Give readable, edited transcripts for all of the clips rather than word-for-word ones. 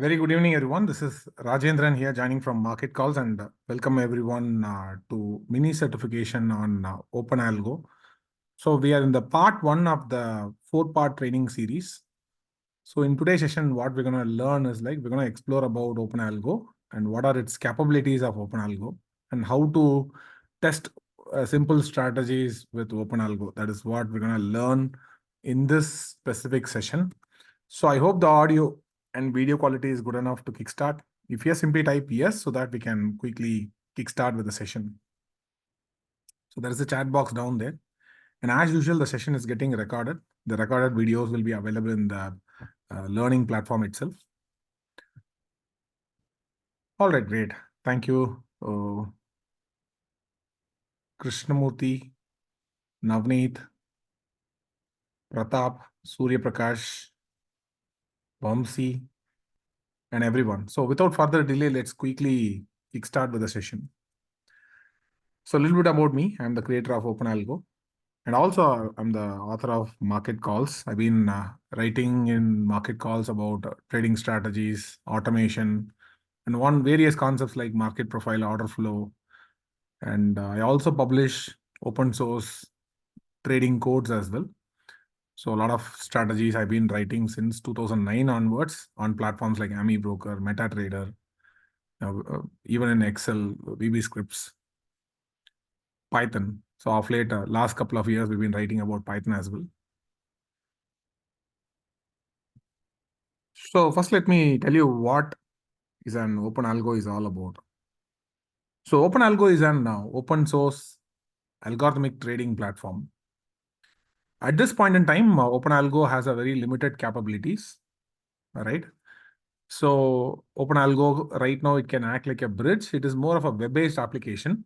Very good evening, everyone. This is Rajendran here joining from Market Calls, and welcome everyone to mini certification on OpenAlgo. So we are in the part one of the 4-part training series. So in today's session, what we're going to learn is we're going to explore about OpenAlgo and what are its capabilities of OpenAlgo and how to test simple strategies with OpenAlgo. That is what we're going to learn in this specific session. So I hope the audio and video quality is good enough to kickstart. If yes, simply type yes so that we can quickly kickstart with the session. So there is a chat box down there. And as usual, the session is getting recorded. The recorded videos will be available in the learning platform itself. All right, great. Thank you, Krishnamurthy, Navneet, Pratap, Surya Prakash, Vamsi, and everyone. So without further delay, let's quickly kickstart with the session. So a little bit about me. I'm the creator of OpenAlgo. And also, I'm the author of Market Calls. I've been writing in Market Calls about trading strategies, automation, and various concepts like market profile, order flow. And I also publish open source trading codes as well. So a lot of strategies I've been writing since 2009 onwards on platforms like AmiBroker, MetaTrader, even in Excel, VB scripts, Python. So of late, last couple of years, we've been writing about Python as well. So first, let me tell you what is an OpenAlgo is all about. So OpenAlgo is an open source algorithmic trading platform. At this point in time, OpenAlgo has a very limited capabilities, all right? So OpenAlgo right now, it can act like a bridge. It is more of a web-based application,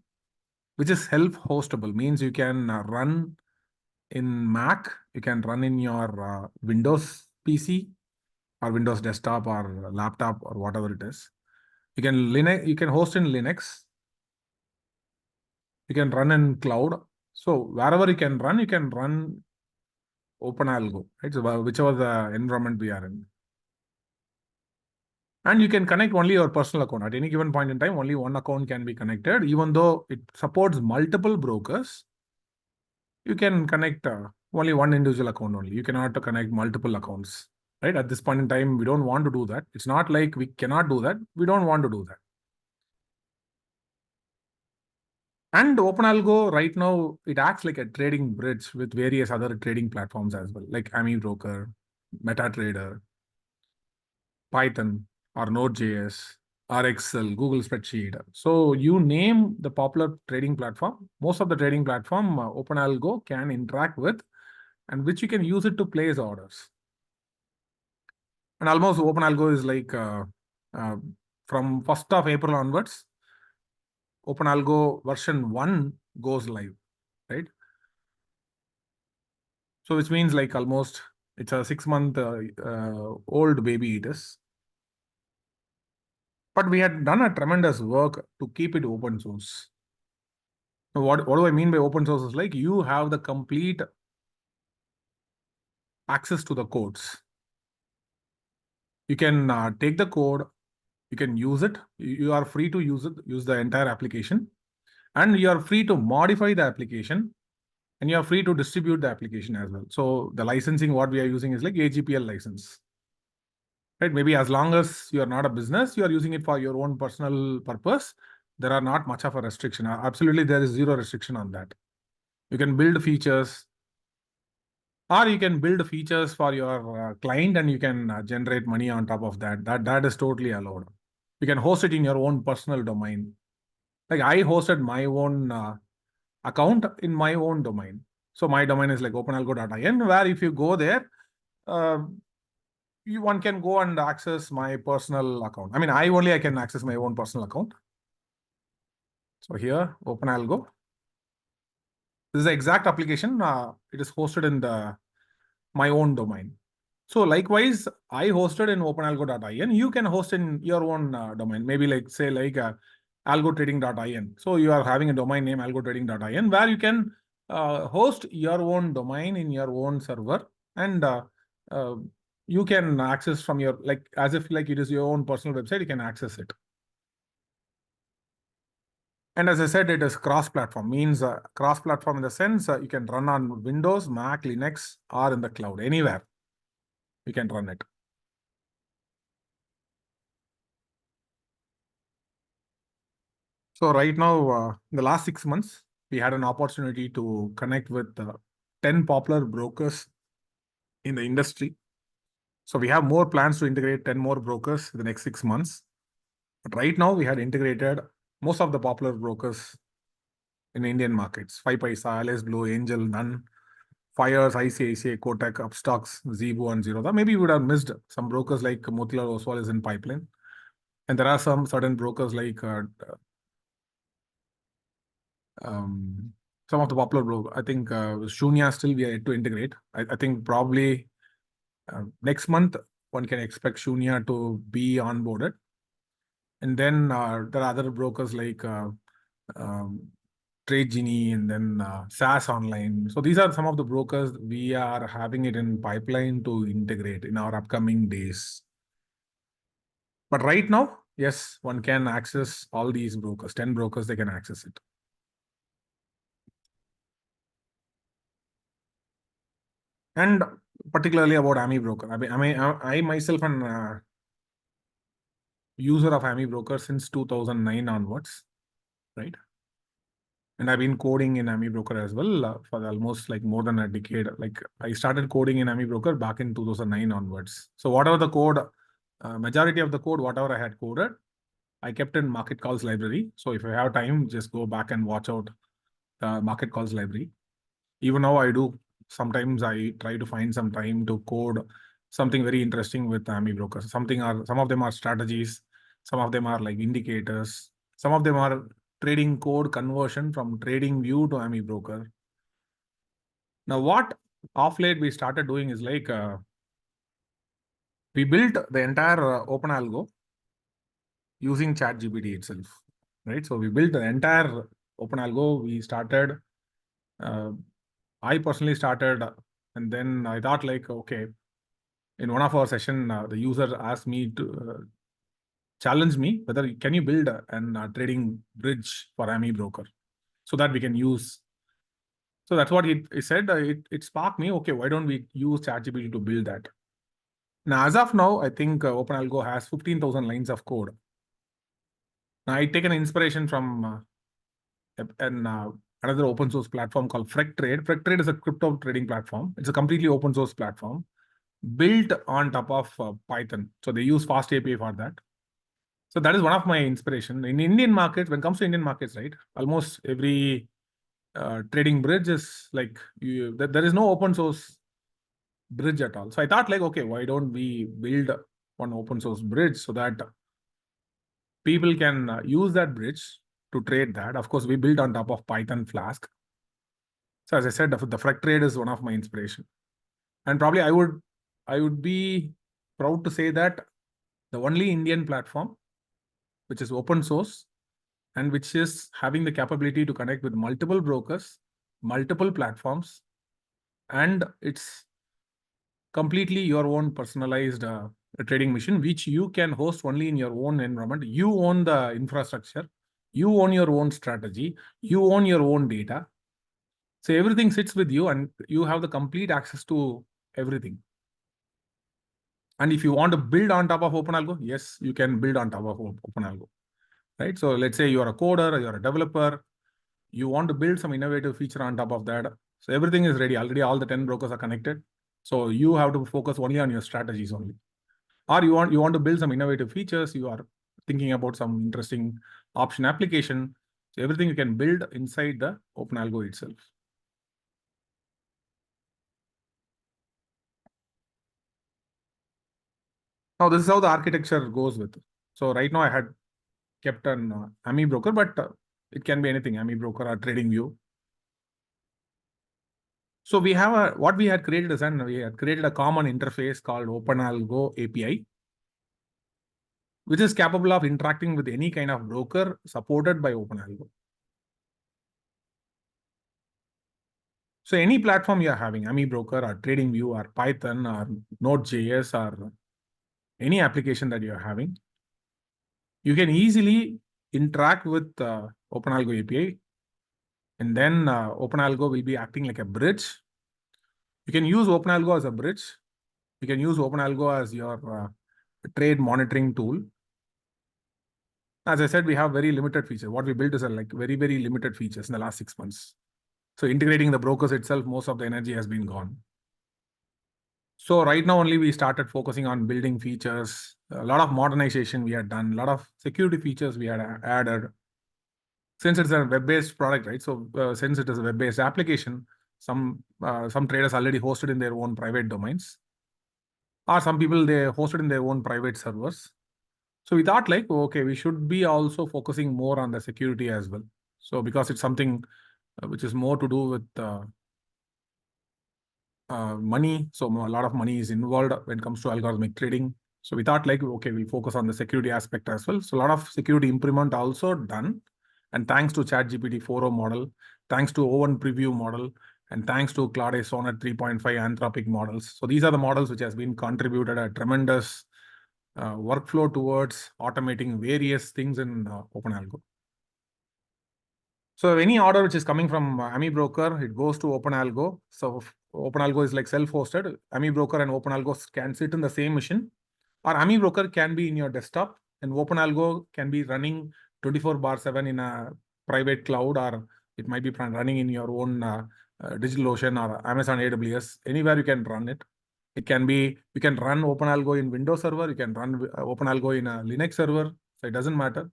which is self-hostable, means you can run in Mac, you can run in your Windows PC or Windows desktop or laptop or whatever it is. You can host in Linux. You can run in cloud. So wherever you can run OpenAlgo, right? So whichever the environment we are in. And you can connect only your personal account. At any given point in time, only one account can be connected. Even though it supports multiple brokers, you can connect only one individual account only. You cannot connect multiple accounts, right? At this point in time, we don't want to do that. It's not like we cannot do that. We don't want to do that. And OpenAlgo right now, it acts like a trading bridge with various other trading platforms as well, like AmiBroker, MetaTrader, Python, or Node.js, or Excel, Google Spreadsheet. So you name the popular trading platform, most of the trading platform OpenAlgo can interact with, and which you can use it to place orders. And almost OpenAlgo is like from 1st of April onwards, OpenAlgo version 1 goes live, right? So which means like almost it's a 6-month old baby it is. But we had done a tremendous work to keep it open source. So what do I mean by open source is like you have the complete access to the codes. You can take the code, you can use it. You are free to use it, use the entire application. And you are free to modify the application. And you are free to distribute the application as well. So the licensing, what we are using is like AGPL license. Right? Maybe as long as you are not a business, you are using it for your own personal purpose, there are not much of a restriction. Absolutely, there is zero restriction on that. You can build features, or you can build features for your client and you can generate money on top of that. That is totally allowed. You can host it in your own personal domain. Like I hosted my own account in my own domain. So my domain is like openalgo.in, where if you go there, one can go and access my personal account. I mean, I can access my own personal account. So here, OpenAlgo. This is the exact application. It is hosted in my own domain. So likewise, I hosted in openalgo.in. You can host in your own domain. Maybe like say like algotrading.in. So you are having a domain name algotrading.in where you can host your own domain in your own server and you can access from your, like, as if like it is your own personal website, you can access it. And as I said, it is cross-platform, means cross-platform in the sense you can run on Windows, Mac, Linux, or in the cloud, anywhere you can run it. So right now, in the last 6 months, we had an opportunity to connect with 10 popular brokers in the industry. So we have more plans to integrate 10 more brokers in the next 6 months. But right now, we had integrated most of the popular brokers in Indian markets: 5paisa, LS Blue, Angel, Nun, Fires, ICICI, Kotak, Upstocks, Zeebo, and Zerodha. Maybe we would have missed some brokers like Motilal Oswal is in pipeline. And there are some certain brokers like some of the popular brokers. I think Shunya still we are yet to integrate. I think probably next month one can expect Shunya to be onboarded. And then there are other brokers like Trade Genie and then SaaS Online. So these are some of the brokers we are having it in pipeline to integrate in our upcoming days. But right now, yes, one can access all these brokers. 10 brokers, they can access it. And particularly about AmiBroker. I myself am a user of AmiBroker since 2009 onwards, right? And I've been coding in AmiBroker as well for almost like more than a decade. Like I started coding in AmiBroker back in 2009 onwards. So whatever the code, majority of the code, whatever I had coded, I kept in market calls library. So if you have time, just go back and watch out the market calls library. Even now I do. Sometimes I try to find some time to code something very interesting with AmiBroker. Some of them are strategies, some of them are like indicators, some of them are trading code conversion from TradingView to AmiBroker. Now, what off late we started doing is like we built the entire OpenAlgo using ChatGPT itself, right? So we built the entire OpenAlgo. We started. I personally started, and then I thought like, okay, in one of our session, the user asked me to challenge me whether can you build an trading bridge for AmiBroker so that we can use. So that's what it said. It sparked me. Okay, why don't we use ChatGPT to build that? Now, as of now, I think OpenAlgo has 15,000 lines of code. Now, I take an inspiration from another open source platform called FragTrade. FragTrade is a crypto trading platform. It's a completely open source platform built on top of Python. So they use Fast API for that. So that is one of my inspiration. In Indian markets, when it comes to Indian markets, right, almost every trading bridge is like there is no open source bridge at all. So I thought like, okay, why don't we build one open source bridge so that people can use that bridge to trade that. Of course, we built on top of Python Flask. So as I said, the FragTrade is one of my inspiration. And probably I would be proud to say that the only Indian platform which is open source and which is having the capability to connect with multiple brokers, multiple platforms, and it's completely your own personalized trading machine, which you can host only in your own environment. You own the infrastructure, you own your own strategy, you own your own data. So everything sits with you and you have the complete access to everything. And if you want to build on top of OpenAlgo, yes, you can build on top of OpenAlgo, right? So let's say you're a coder, you're a developer, you want to build some innovative feature on top of that. So everything is ready. Already all the 10 brokers are connected. So you have to focus only on your strategies only. Or you want to build some innovative features, you are thinking about some interesting option application. So everything you can build inside the OpenAlgo itself. Now this is how the architecture goes with. So right now I had kept an AmiBroker, but it can be anything, AmiBroker or TradingView. So we have what we had created is we had created a common interface called OpenAlgo API, which is capable of interacting with any kind of broker supported by OpenAlgo. So any platform you are having, AmiBroker or TradingView or Python or Node.js or any application that you are having, you can easily interact with OpenAlgo API, and then OpenAlgo will be acting like a bridge. You can use OpenAlgo as a bridge. You can use OpenAlgo as your trade monitoring tool. As I said, we have very limited features. What we built is like very, very limited features in the last 6 months. So integrating the brokers itself, most of the energy has been gone. So right now only we started focusing on building features. A lot of modernization we had done, a lot of security features we had added. Since it's a web-based product, right? So since it is a web-based application, some traders already hosted in their own private domains, or some people they hosted in their own private servers. So we thought like, okay, we should be also focusing more on the security as well. So because it's something which is more to do with money. So a lot of money is involved when it comes to algorithmic trading. So we thought like, okay, we focus on the security aspect as well. So a lot of security improvement also done. And thanks to ChatGPT 4.0 model, thanks to O1 preview model, and thanks to Claude Sonnet 3.5 Anthropic models. So these are the models which has been contributed a tremendous workflow towards automating various things in OpenAlgo. So any order which is coming from AmiBroker, it goes to OpenAlgo. So OpenAlgo is like self-hosted. AmiBroker and OpenAlgo can sit in the same machine, or AmiBroker can be in your desktop, and OpenAlgo can be running 24/7 in a private cloud, or it might be running in your own DigitalOcean or Amazon AWS. Anywhere you can run it. It can be, you can run OpenAlgo in Windows server, you can run OpenAlgo in a Linux server, so it doesn't matter.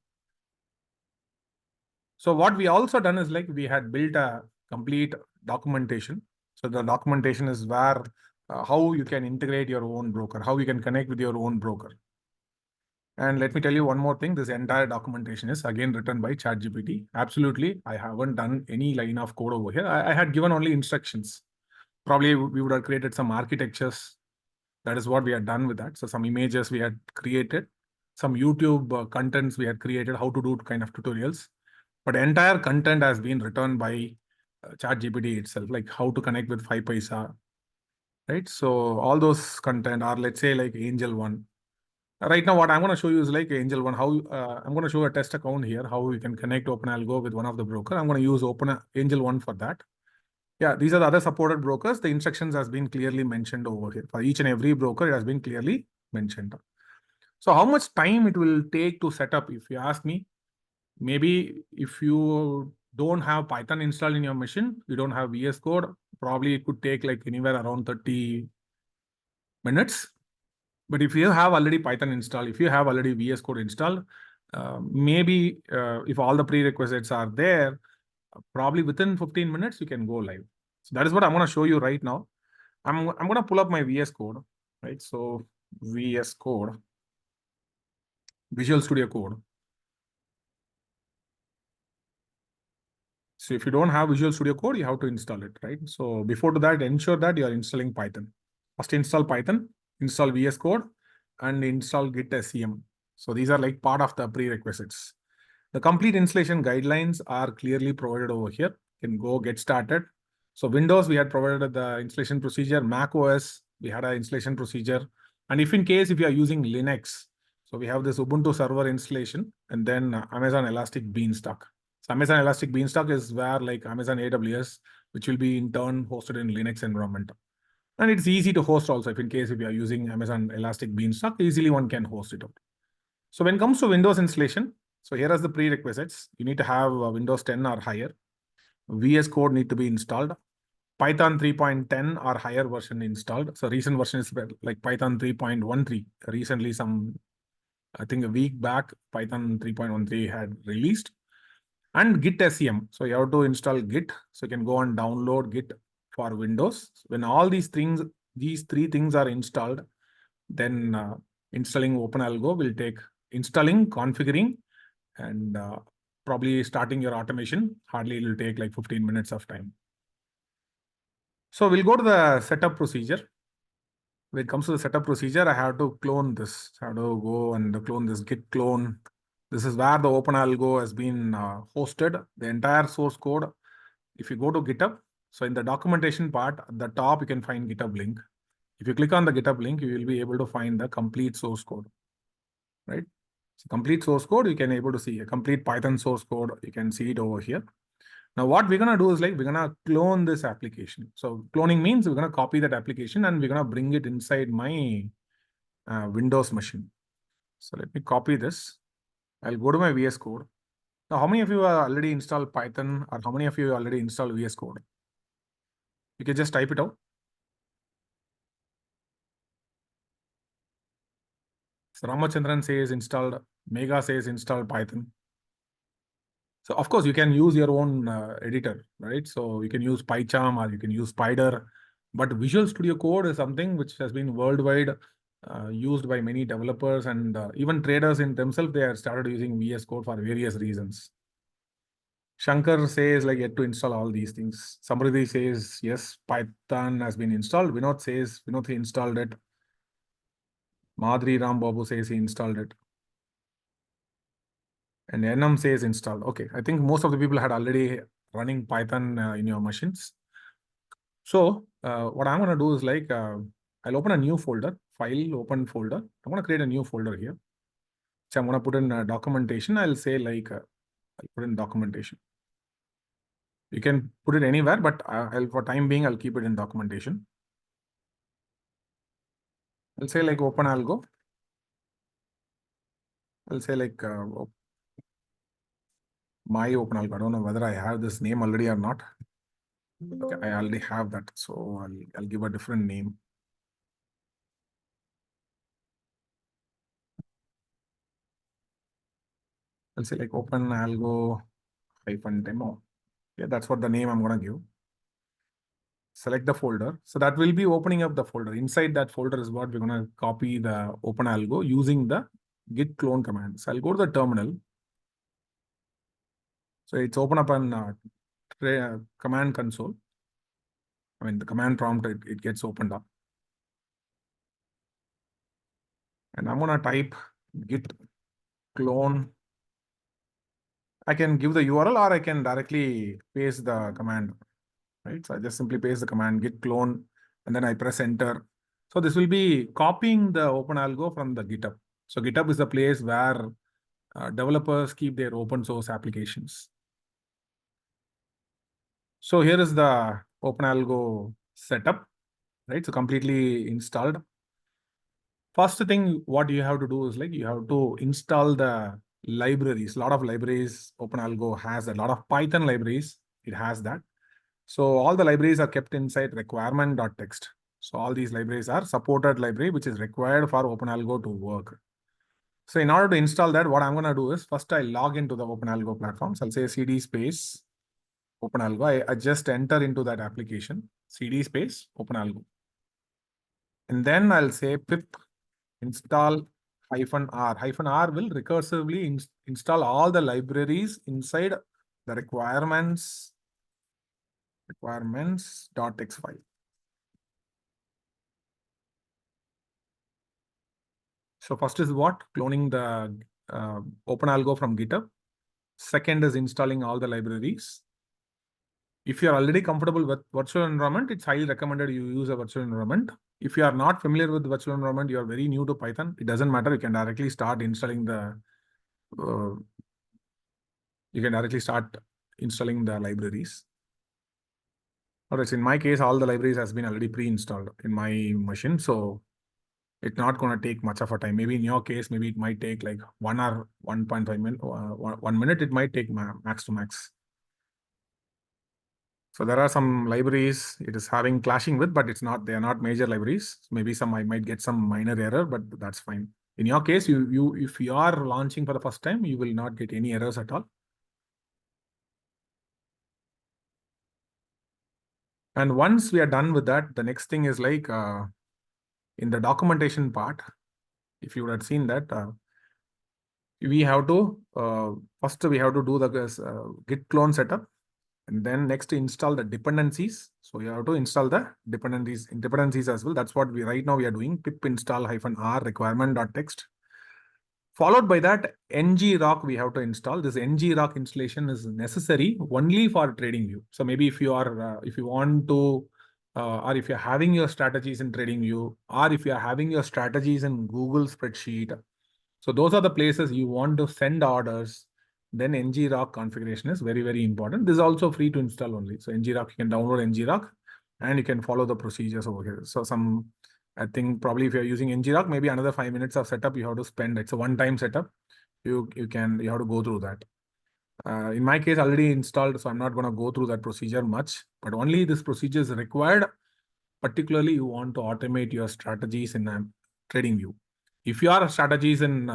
So what we also done is like we had built a complete documentation. So the documentation is where how you can integrate your own broker, how you can connect with your own broker. And let me tell you one more thing. This entire documentation is again written by ChatGPT. Absolutely, I haven't done any line of code over here. I had given only instructions. Probably we would have created some architectures. That is what we had done with that. So some images we had created, some YouTube contents we had created, how to do kind of tutorials. But entire content has been written by ChatGPT itself, like how to connect with 5paisa, right? So all those content are, let's say, like Angel One. Right now, what I'm going to show you is like Angel One. How I'm going to show a test account here, how we can connect OpenAlgo with one of the broker. I'm going to use Angel One for that. Yeah, these are the other supported brokers. The instructions has been clearly mentioned over here. For each and every broker, it has been clearly mentioned. So how much time it will take to set up, if you ask me, maybe if you don't have Python installed in your machine, you don't have VS Code, probably it could take like anywhere around 30 minutes. But if you have already Python installed, if you have already VS Code installed, maybe if all the prerequisites are there, probably within 15 minutes, you can go live. So that is what I'm going to show you right now. I'm going to pull up my VS Code, right? So VS Code, Visual Studio Code. So if you don't have Visual Studio Code, you have to install it, right? So before that, ensure that you are installing Python. First install Python, install VS Code, and install Git SCM. So these are like part of the prerequisites. The complete installation guidelines are clearly provided over here. You can go get started. So Windows, we had provided the installation procedure. Mac OS, we had an installation procedure. And if in case if you are using Linux, so we have this Ubuntu server installation, and then Amazon Elastic Beanstalk. So Amazon Elastic Beanstalk is where like Amazon AWS, which will be in turn hosted in Linux environment. And it's easy to host also. If in case if you are using Amazon Elastic Beanstalk, easily one can host it out. So when it comes to Windows installation, so here are the prerequisites. You need to have Windows 10 or higher. VS Code need to be installed. Python 3.10 or higher version installed. So recent version is like Python 3.13. Recently, I think a week back, Python 3.13 had released. And Git SCM. So you have to install Git. So you can go and download Git for Windows. When all these three things are installed, then installing OpenAlgo will take installing, configuring, and probably starting your automation. Hardly it will take like 15 minutes of time. So we'll go to the setup procedure. When it comes to the setup procedure, I have to clone this. I have to go and clone this git clone. This is where the OpenAlgo has been hosted. The entire source code. If you go to GitHub, So in the documentation part, at the top, you can find GitHub link. If you click on the GitHub link, you will be able to find the complete source code, right? So complete source code, you can able to see a complete Python source code. You can see it over here. Now what we're going to do is like, we're going to clone this application. So cloning means we're going to copy that application and we're going to bring it inside my Windows machine. So let me copy this. I'll go to my VS Code. Now, how many of you have already installed Python, or how many of you already installed VS Code? You can just type it out. So Ramachandran says installed, Mega says installed Python. So of course you can use your own editor, right? So you can use PyCharm or you can use Spider, but Visual Studio Code is something which has been worldwide used by many developers, and even traders in themselves, they have started using VS Code for various reasons. Shankar says like yet to install all these things. Samriddhi says yes, Python has been installed. Vinod says Vinod he installed it. Madhuri Ram Babu says he installed it. And Enam says installed. Okay, I think most of the people had already running Python in your machines. So what I'm going to do is like, I'll open a new folder, file, open folder. I'm going to create a new folder here. So I'm going to put in documentation. I'll say like, I'll put in documentation. You can put it anywhere, but for time being, I'll keep it in documentation. I'll say like OpenAlgo. I'll say like my OpenAlgo. I don't know whether I have this name already or not. Okay, I already have that, so I'll give a different name. I'll say like OpenAlgo -demo. Yeah, that's what the name I'm going to give. Select the folder. So that will be opening up the folder. Inside that folder is what we're going to copy the OpenAlgo using the git clone command. So I'll go to the terminal. So it's open up an command console. I mean, the command prompt, it gets opened up. And I'm going to type git clone. I can give the URL or I can directly paste the command, right? So I just simply paste the command git clone and then I press enter. So this will be copying the OpenAlgo from the GitHub. So GitHub is the place where developers keep their open source applications. So here is the OpenAlgo setup, right? So completely installed. First thing, what you have to do is like, you have to install the libraries. A lot of libraries OpenAlgo has, a lot of Python libraries, it has that. So all the libraries are kept inside requirement.txt. So all these libraries are supported library, which is required for OpenAlgo to work. So in order to install that, what I'm going to do is first I log into the OpenAlgo platform. So I'll say cd space OpenAlgo. I just enter into that application, cd space OpenAlgo. And then I'll say pip install -r. -r will recursively install all the libraries inside the requirements.txt file. So first is what? Cloning the OpenAlgo from GitHub. Second is installing all the libraries. If you are already comfortable with virtual environment, it's highly recommended you use a virtual environment. If you are not familiar with virtual environment, you are very new to Python, it doesn't matter. You can directly start installing the libraries. Alright, in my case, all the libraries has been already pre-installed in my machine. So it's not going to take much of a time. Maybe in your case, maybe it might take like 1 or 1.5 minutes, 1 minute, it might take max to max. So there are some libraries it is having clashing with, but it's not, they are not major libraries. Maybe I might get some minor error, but that's fine. In your case, if you are launching for the first time, you will not get any errors at all. And once we are done with that, the next thing is like in the documentation part, if you would have seen that, we have to, first we have to do the git clone setup. And then next install the dependencies. So you have to install the dependencies as well. That's what right now we are doing. Pip install -r requirement.txt. Followed by that, NGRock we have to install. This NGRock installation is necessary only for TradingView. So maybe if you are, if you want to, or if you're having your strategies in TradingView, or if you are having your strategies in Google spreadsheet, so those are the places you want to send orders, then NGRock configuration is very, very important. This is also free to install only. So NGRock, you can download NGRock and you can follow the procedures over here. So I think probably if you're using NGRock, maybe another 5 minutes of setup you have to spend. It's a one-time setup. You have to go through that. In my case, already installed, so I'm not going to go through that procedure much, but only this procedure is required. Particularly, you want to automate your strategies in TradingView. If your strategies in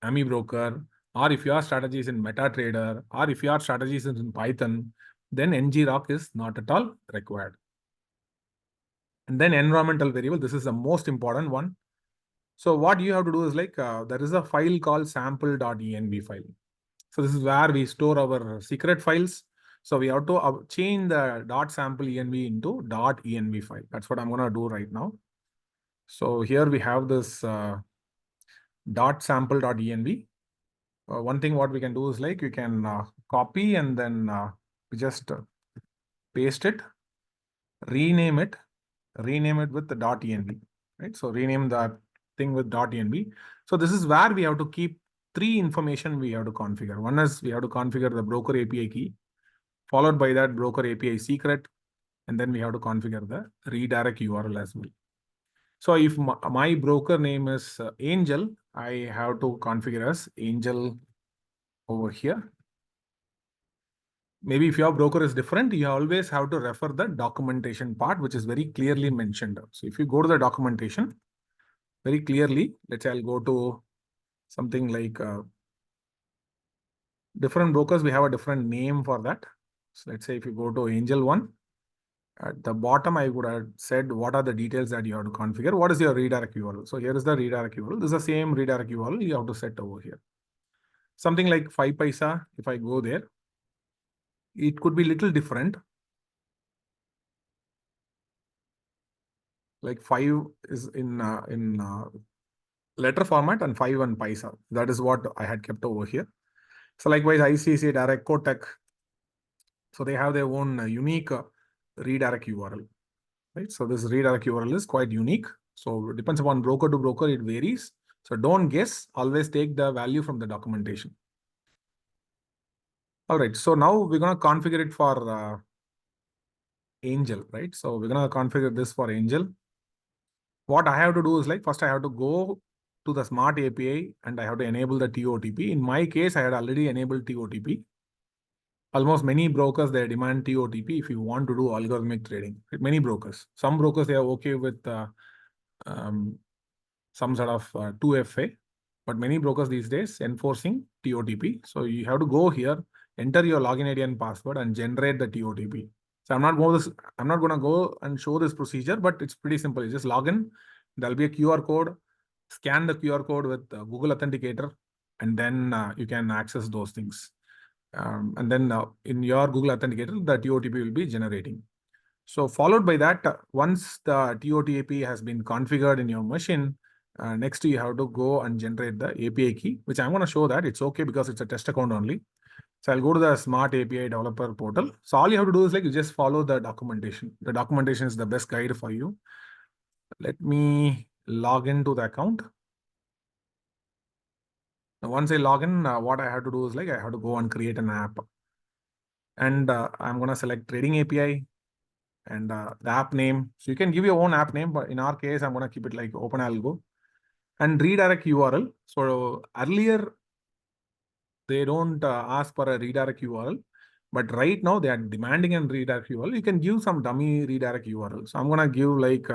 AmiBroker, or if your strategies in MetaTrader, or if your strategies in Python, then NGRock is not at all required. And then environmental variable, this is the most important one. So what you have to do is like, there is a file called sample.env file. So this is where we store our secret files. So we have to change the .sample.env into .env file. That's what I'm going to do right now. So here we have this .sample.env. One thing what we can do is like, you can copy and then we just paste it, rename it with the .env, right? So rename that thing with .env. So this is where we have to keep three information we have to configure. One is we have to configure the broker API key, followed by that broker API secret, and then we have to configure the redirect URL as well. So if my broker name is Angel, I have to configure as Angel over here. Maybe if your broker is different, you always have to refer the documentation part, which is very clearly mentioned. So if you go to the documentation, very clearly, let's say I'll go to something like different brokers, we have a different name for that. So let's say if you go to Angel 1, at the bottom, I would have said what are the details that you have to configure. What is your redirect URL? So here is the redirect URL. This is the same redirect URL you have to set over here. Something like 5 paisa, if I go there, it could be little different. Like 5 is in letter format and 5 on paisa. That is what I had kept over here. So likewise, ICC Direct, Kotak. So they have their own unique redirect URL, right? So this redirect URL is quite unique. So it depends upon broker to broker, it varies. So don't guess, always take the value from the documentation. All right, so now we're going to configure it for Angel, right? So we're going to configure this for Angel. What I have to do is like, first I have to go to the Smart API and I have to enable the TOTP. In my case, I had already enabled TOTP. Almost many brokers, they demand TOTP if you want to do algorithmic trading. Many brokers. Some brokers, they are okay with some sort of 2FA. But many brokers these days enforcing TOTP. So you have to go here, enter your login ID and password and generate the TOTP. So I'm not going to go and show this procedure, but it's pretty simple. You just log in. There'll be a QR code. Scan the QR code with Google Authenticator, and then you can access those things. And then in your Google Authenticator, the TOTP will be generating. So followed by that, once the TOTP has been configured in your machine, next you have to go and generate the API key, which I'm going to show that it's okay because it's a test account only. So I'll go to the Smart API Developer portal. So all you have to do is like you just follow the documentation. The documentation is the best guide for you. Let me log into the account. Now, once I log in, what I have to do is like I have to go and create an app. And I'm going to select Trading API and the app name. So you can give your own app name, but in our case, I'm going to keep it like OpenAlgo. And redirect URL. So earlier, they don't ask for a redirect URL, but right now they are demanding a redirect URL. You can give some dummy redirect URL. So I'm going to give like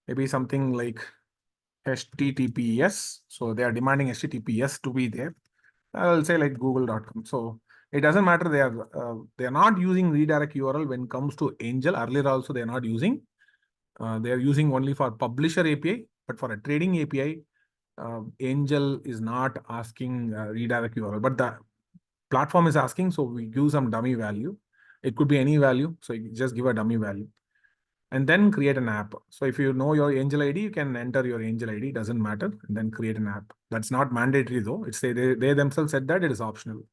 maybe something like HTTPS. So they are demanding HTTPS to be there. I'll say like google.com. So it doesn't matter. They are not using redirect URL when it comes to Angel. Earlier also they are not using. They are using only for publisher API, but for a trading API, Angel is not asking redirect URL, but the platform is asking. So we give some dummy value. It could be any value. So you just give a dummy value. and then create an app. So if you know your angel ID, you can enter your angel ID, doesn't matter, and then create an app. That's not mandatory though. They themselves said that it is optional.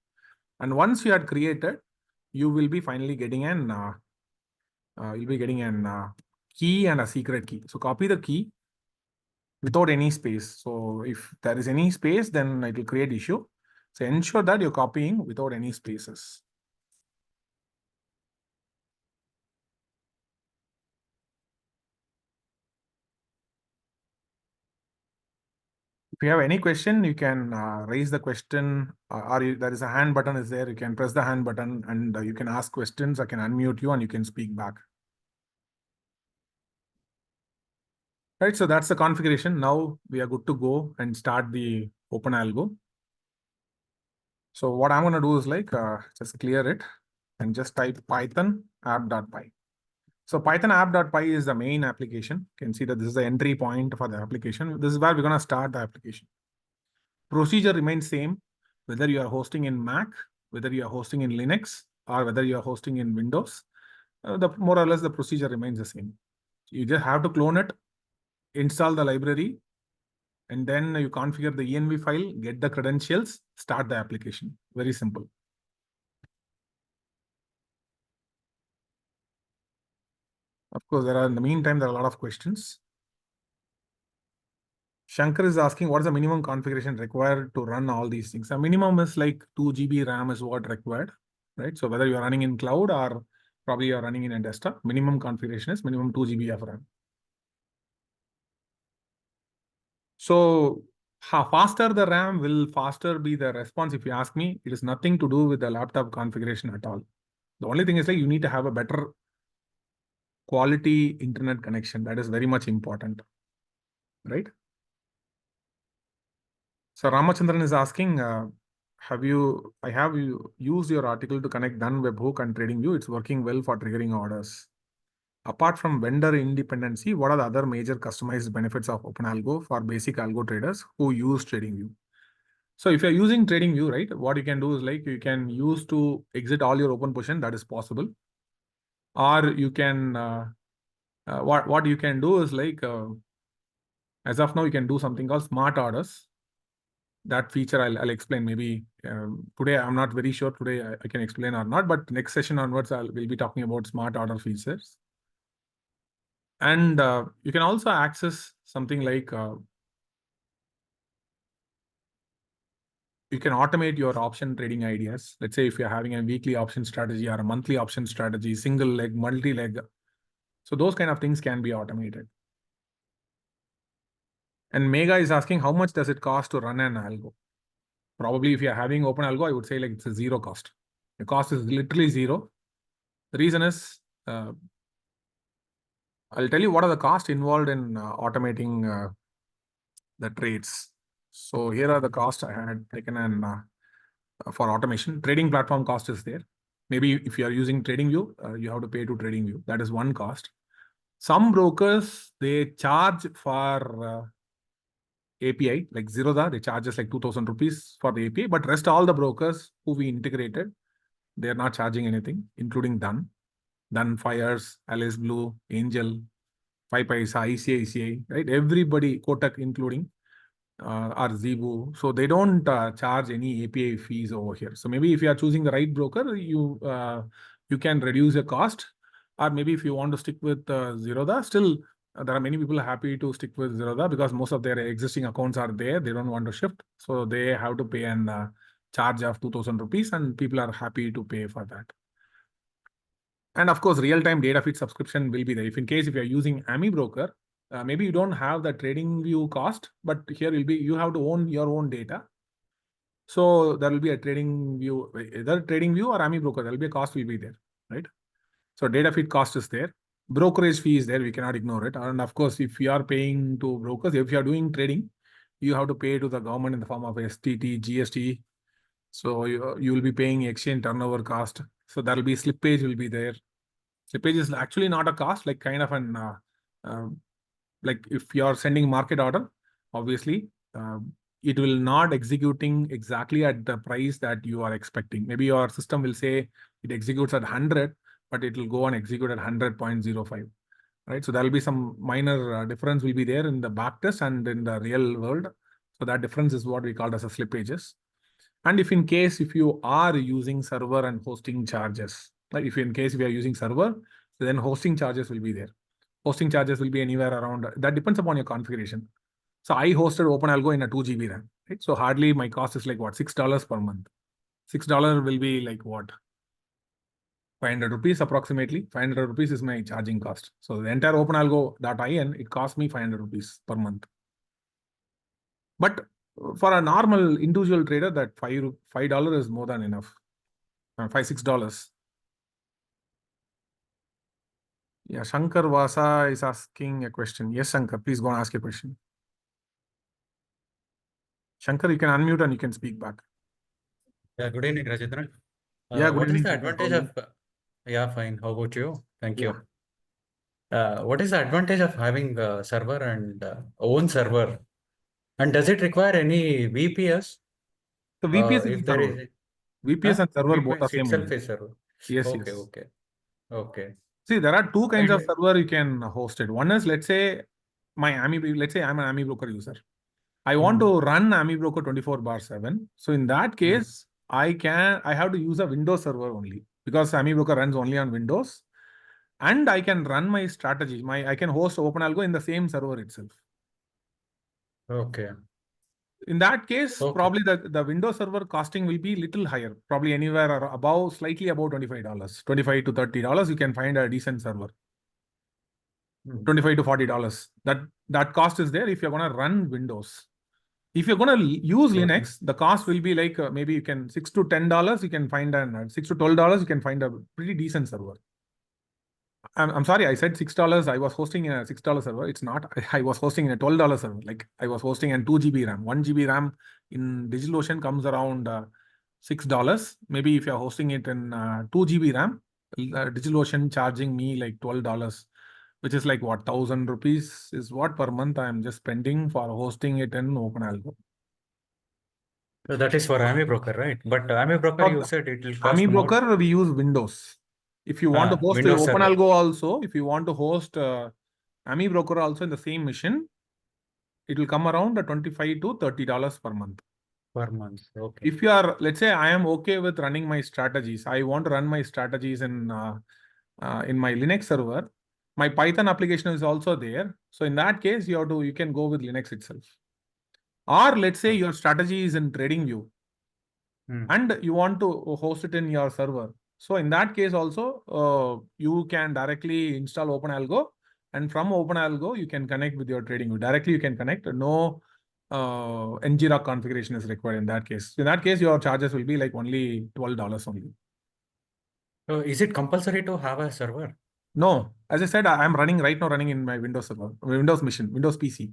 And once you had created, you will be finally getting an key and a secret key. So copy the key without any space. So if there is any space, then it will create issue. So ensure that you're copying without any spaces. If you have any question, you can raise the question, there is a hand button is there. You can press the hand button and you can ask questions. I can unmute you and you can speak back. Right, so that's the configuration. Now we are good to go and start the OpenAlgo. So what I'm going to do is just clear it and just type Python app.py. So Python app.py is the main application. You can see that this is the entry point for the application. This is where we're going to start the application. Procedure remains same, whether you are hosting in Mac, whether you are hosting in Linux, or whether you are hosting in Windows. More or less the procedure remains the same. You just have to clone it, install the library, and then you configure the env file, get the credentials, start the application. Very simple. Of course, in the meantime, there are a lot of questions. Shankar is asking, what is the minimum configuration required to run all these things? The minimum is like 2 GB RAM is what required, right? So whether you're running in cloud or probably you're running in a desktop, minimum configuration is minimum 2 GB of RAM. So faster the RAM will faster be the response. If you ask me, it is nothing to do with the laptop configuration at all. The only thing is you need to have a better quality internet connection. That is very much important, right? So Ramachandran is asking, have you used your article to connect Done Webhook and TradingView? It's working well for triggering orders. Apart from vendor independency, what are the other major customized benefits of OpenAlgo for basic algo traders who use TradingView? So if you're using TradingView, right, what you can do is you can use to exit all your open position. That is possible. Or you can, what you can do is as of now, you can do something called smart orders. That feature I'll explain maybe today. I'm not very sure today I can explain or not, but next session onwards we'll be talking about smart order features. And you can also access something like you can automate your option trading ideas. Let's say if you're having a weekly option strategy or a monthly option strategy, single leg, multi-leg. So those kind of things can be automated. And Mega is asking, how much does it cost to run an algo? Probably if you're having OpenAlgo, I would say it's a zero cost. The cost is literally zero. The reason is, I'll tell you what are the costs involved in automating the trades. So here are the costs I had taken for automation. Trading platform cost is there. Maybe if you are using TradingView, you have to pay to TradingView. That is one cost. Some brokers, they charge for API, like Zerodha, they charge us like 2,000 rupees for the API, but rest all the brokers who we integrated, they are not charging anything, including Done, Fires, Alice Blue, Angel, 5paisa, ICICI, right? Everybody, Kotak including, or Zebu. So they don't charge any API fees over here. So maybe if you are choosing the right broker, you can reduce your cost. Or maybe if you want to stick with Zerodha, still there are many people happy to stick with Zerodha because most of their existing accounts are there. They don't want to shift. So they have to pay an charge of 2,000 rupees and people are happy to pay for that. And of course, real-time data feed subscription will be there. If you're using AmiBroker, maybe you don't have the TradingView cost, but here will be, you have to own your own data. So there will be a TradingView, either TradingView or AmiBroker, there will be a cost will be there, right? So data feed cost is there. Brokerage fee is there. We cannot ignore it. And of course, if you are paying to brokers, if you are doing trading, you have to pay to the government in the form of STT, GST. So you will be paying exchange turnover cost. So there will be slippage will be there. Slippage is actually not a cost, like kind of an, like if you are sending market order, obviously, it will not executing exactly at the price that you are expecting. Maybe your system will say it executes at 100, but it will go and execute at 100.05. right? So there will be some minor difference will be there in the backtest and in the real world. So that difference is what we call as a slippages. And if in case if you are using server and hosting charges, like if in case we are using server, then hosting charges will be there. Hosting charges will be anywhere around, that depends upon your configuration. So I hosted OpenAlgo in a 2 GB RAM, right? So hardly my cost is like what, $6 per month. $6 will be like what? 500 rupees approximately. 500 rupees is my charging cost. So the entire OpenAlgo.in, it costs me 500 rupees per month. But for a normal individual trader, that $5 is more than enough. $5-6. Yeah, Shankar Vasa is asking a question. Yes, Shankar, please go and ask a question. Shankar, you can unmute and you can speak back. Yeah, good evening, Rajendran. Yeah, good What is evening, the Shankar. How advantage are you? of, yeah, fine. How about you? Thank Yeah. you. What is the advantage of having a server and own server? And does it require any VPS? The VPS is If a there server. is, VPS huh? and server both are VPS same itself only. is server. Yes, Okay, yes. okay, okay. See, there are two kinds of And server you can host it. One is, let's say, let's say I'm an AmiBroker user. I want to run AmiBroker 24/7. So in that case, I have to use a Windows server only because AmiBroker runs only on Windows, and I can run my strategy. I can host OpenAlgo in the same server itself. okay, In that case, okay. probably the Windows server costing will be little higher, probably anywhere above, slightly above $25, $25 to $30. You can find a decent server. $25 to $40. That cost is there if you're gonna run Windows. If you're gonna use Okay. Linux, the cost will be like maybe you can $6 to $10. You can find an $6 to $12. You can find a pretty decent server. I'm sorry, I said $6. I was hosting in a $6 server. It's not. I was hosting in a $12 server. Like I was hosting in 2 GB RAM. 1 GB RAM in DigitalOcean comes around $6. Maybe if you're hosting it in 2 GB RAM, DigitalOcean charging me like $12, which is like what, 1,000 rupees is what per month I'm just spending for hosting it in OpenAlgo. So that is for AmiBroker, right? But AmiBroker, you For said it will cost more. AmiBroker, we use Windows. If you want to host Windows server OpenAlgo also, if you want to host AmiBroker also in the same machine, it will come around $25 to $30 per month. per month. Okay. If you are, let's say, I am okay with running my strategies. I want to run my strategies in my Linux server. My Python application is also there. So in that case, you can go with Linux itself. Or let's say your strategy is in TradingView and you want to host it in your server. So in that case also, you can directly install OpenAlgo, and from OpenAlgo, you can connect with your TradingView. Directly you can connect. No ngrok configuration is required in that case. In that case, your charges will be like only $12 only. So is it compulsory to have a server? No, as I said, I'm right now running in my Windows server, Windows machine, Windows PC.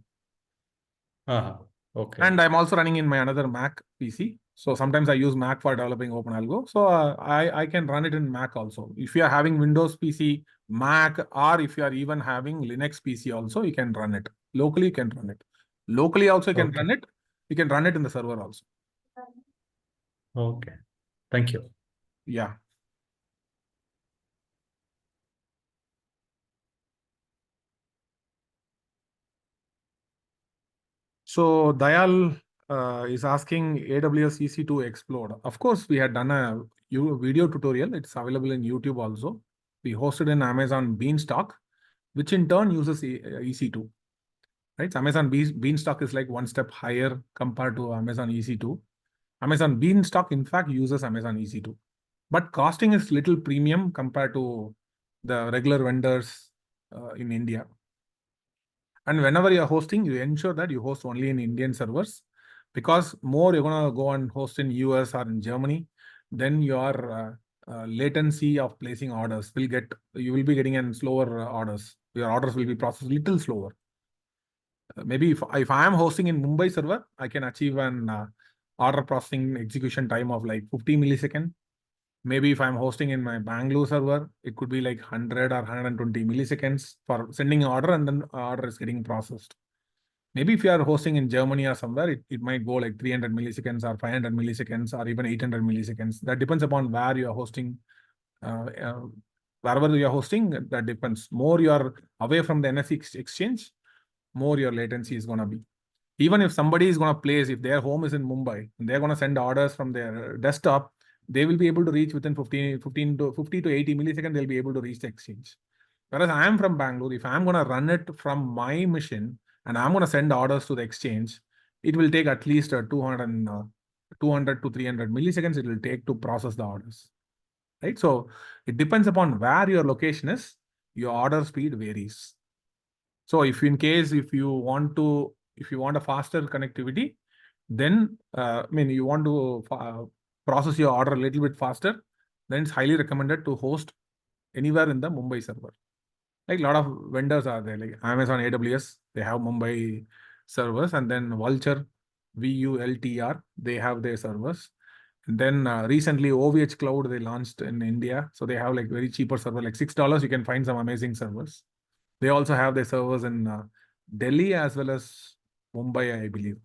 Okay. And I'm also running in my another Mac PC. So sometimes I use Mac for developing OpenAlgo. So I can run it in Mac also. If you are having Windows PC, Mac, or if you are even having Linux PC also, you can run it. Locally, you can run it. Locally also you can Okay. run it. You can run it in the server also. Okay. Thank you. Yeah. So Dayal is asking AWS EC2 explode. Of course, we had done a video tutorial. It's available in YouTube also. We hosted in Amazon Beanstalk, which in turn uses EC2. Right? So Amazon Beanstalk is like one step higher compared to Amazon EC2. Amazon Beanstalk, in fact, uses Amazon EC2. But costing is little premium compared to the regular vendors in India. And whenever you're hosting, you ensure that you host only in Indian servers, because more you're going to go and host in US or in Germany, then your latency of placing orders you will be getting in slower orders. Your orders will be processed little slower. Maybe if I am hosting in Mumbai server, I can achieve an order processing execution time of like 50 milliseconds. Maybe if I'm hosting in my Bangalore server, it could be like 100 or 120 milliseconds for sending an order and then order is getting processed. Maybe if you are hosting in Germany or somewhere, it might go like 300 milliseconds or 500 milliseconds or even 800 milliseconds. That depends upon where you are hosting. Wherever you are hosting, that depends. More you are away from the NFC exchange, more your latency is going to be. Even if somebody is going to place, if their home is in Mumbai and they're going to send orders from their desktop, they will be able to reach within 15 to 50 to 80 milliseconds, they'll be able to reach the exchange. Whereas I am from Bangalore, if I'm going to run it from my machine and I'm going to send orders to the exchange, it will take at least 200 to 300 milliseconds it will take to process the orders. Right? So it depends upon where your location is, your order speed varies. So if if you want a faster connectivity, then you want to process your order a little bit faster, then it's highly recommended to host anywhere in the Mumbai server. Like a lot of vendors are there, like Amazon AWS, they have Mumbai servers, and then Vultr, VULTR, they have their servers. And then recently OVH Cloud they launched in India, so they have like very cheaper server, like $6 you can find some amazing servers. They also have their servers in Delhi as well as Mumbai, I believe.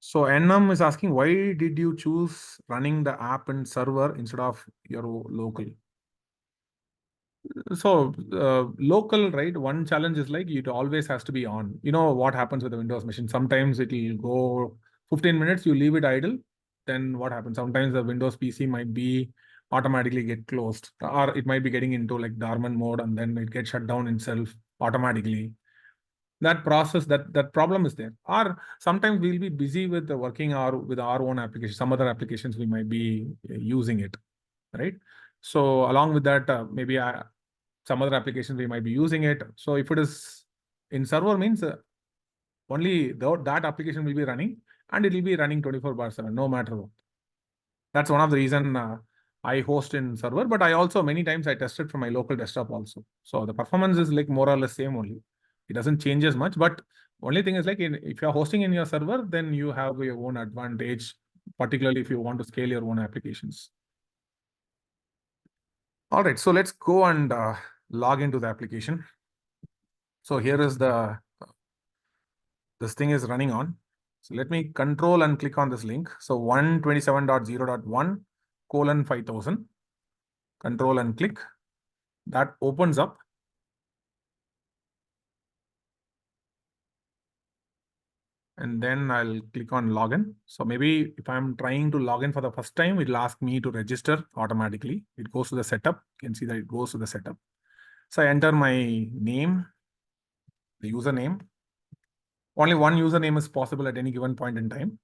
So NM is asking, why did you choose running the app in server instead of your local? So local, right? One challenge is like it always has to be on. You know what happens with the Windows machine? Sometimes it will go 15 minutes, you leave it idle. Then what happens? Sometimes the Windows PC might be automatically get closed, or it might be getting into like dormant mode, and then it gets shut down itself automatically. That process, that problem is there. Or sometimes we'll be busy with the working or with our own application. Some other applications we might be using it, right? So along with that, maybe some other applications we might be using it. So if it is in server means only that application will be running and it will be running 24/7, no matter what. That's one of the reason I host in server, but I also many times I tested from my local desktop also. So the performance is like more or less same only. It doesn't change as much, but only thing is like if you're hosting in your server, then you have your own advantage, particularly if you want to scale your own applications. All right, so let's go and log into the application. So here is this thing is running on. So let me control and click on this link. So 127.0.1:5000. Control and click. That opens up. And then I'll click on login. So maybe if I'm trying to log in for the first time, it'll ask me to register automatically. It goes to the setup. You can see that it goes to the setup. So I enter my name, the username. Only one username is possible at any given point in time.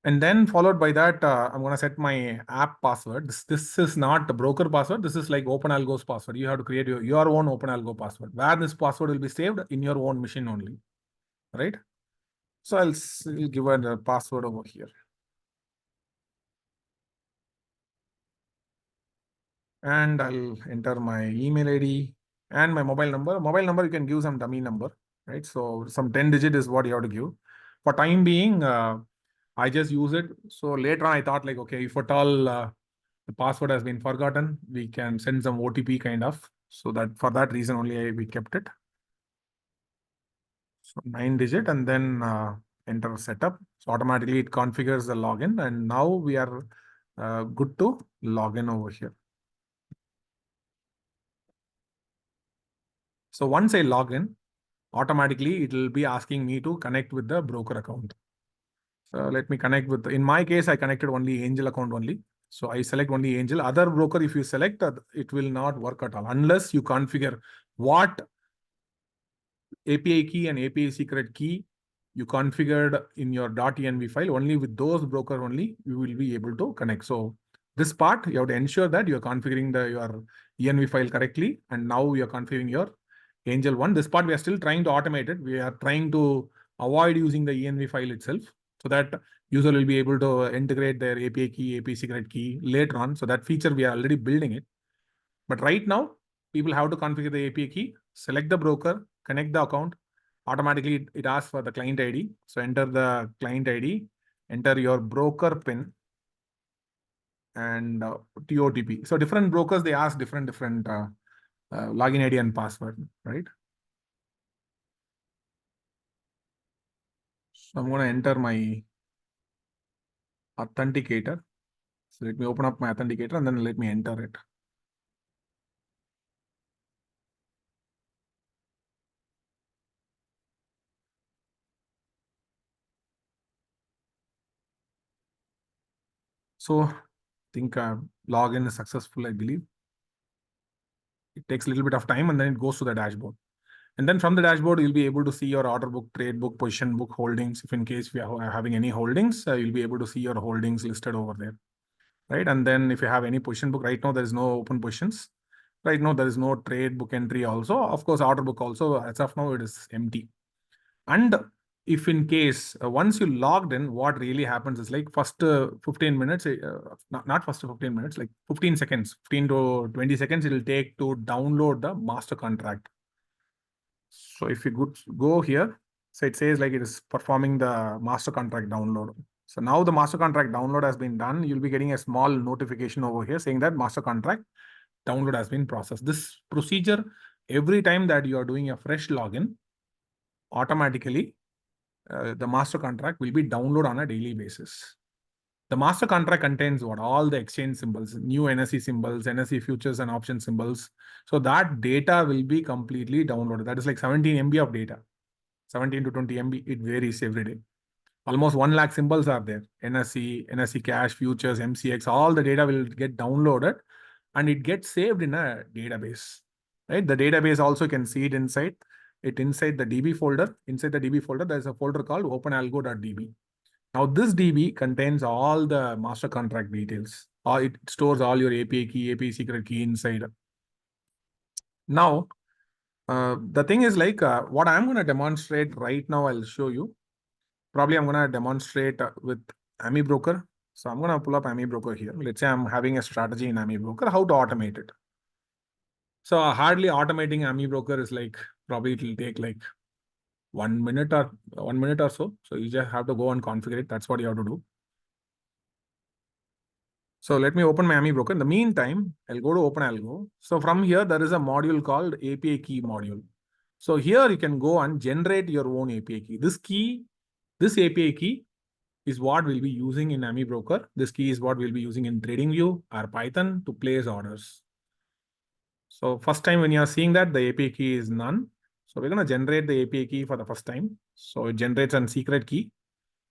And then followed by that, I'm going to set my app password. This is not the broker password. This is like OpenAlgo's password. You have to create your own OpenAlgo password, where this password will be saved in your own machine only, right? So I'll give a password over here. And I'll enter my email ID and my mobile number. Mobile number, you can give some dummy number, right? So some 10 digit is what you have to give. For time being, I just use it. So later on, I thought like, okay, if at all the password has been forgotten, we can send some OTP kind of. So that for that reason only we kept it. So 9 digit and then enter setup. So automatically it configures the login and now we are good to log in over here. So once I log in, automatically it will be asking me to connect with the broker account. So let me connect with, in my case, I connected only Angel account only. So I select only Angel. Other broker, if you select, it will not work at all unless you configure what API key and API secret key you configured in your .env file. Only with those broker only you will be able to connect. So this part, you have to ensure that you're configuring your env file correctly. And now you're configuring your Angel one. This part we are still trying to automate it. We are trying to avoid using the env file itself so that user will be able to integrate their API key, API secret key later on. So that feature we are already building it. But right now, people have to configure the API key, select the broker, connect the account. Automatically, it asks for the client ID. So enter the client ID, enter your broker PIN and TOTP. So different brokers, they ask different login ID and password, right? So I'm going to enter my authenticator. So let me open up my authenticator and then let me enter it. So I think login is successful, I believe. It takes a little bit of time and then it goes to the dashboard. And then from the dashboard, you'll be able to see your order book, trade book, position book, holdings. If in case we are having any holdings, you'll be able to see your holdings listed over there, right? And then if you have any position book, right now there is no open positions. Right now there is no trade book entry also. Of course, order book also, as of now, it is empty. And if in case once you logged in, what really happens is like first 15 minutes, not first 15 minutes, like 15 seconds, 15 to 20 seconds, it will take to download the master contract. So if you go here, so it says like it is performing the master contract download. So now the master contract download has been done. You'll be getting a small notification over here saying that master contract download has been processed. This procedure, every time that you are doing a fresh login, automatically the master contract will be downloaded on a daily basis. The master contract contains what? All the exchange symbols, new NSE symbols, NSE futures and option symbols. So that data will be completely downloaded. That is like 17 MB of data. 17 to 20 MB, it varies every day. Almost 1 lakh symbols are there. NSE, NSE cash, futures, MCX, all the data will get downloaded and it gets saved in a database. Right? The database also can see it inside. Inside the DB folder. Inside the DB folder, there's a folder called OpenAlgo.db. Now, this DB contains all the master contract details. Or it stores all your API key, API secret key inside. Now, the thing is like what I'm going to demonstrate right now, I'll show you. Probably I'm going to demonstrate with AmiBroker. So I'm going to pull up AmiBroker here. Let's say I'm having a strategy in AmiBroker, how to automate it. So hardly automating AmiBroker is like, probably it will take like 1 minute or so. So you just have to go and configure it. That's what you have to do. So let me open my AmiBroker. In the meantime, I'll go to OpenAlgo. So from here, there is a module called API key module. So here you can go and generate your own API key. This API key is what we'll be using in AmiBroker. This key is what we'll be using in TradingView or Python to place orders. So first time when you are seeing that, the API key is none. So we're going to generate the API key for the first time. So it generates a secret key.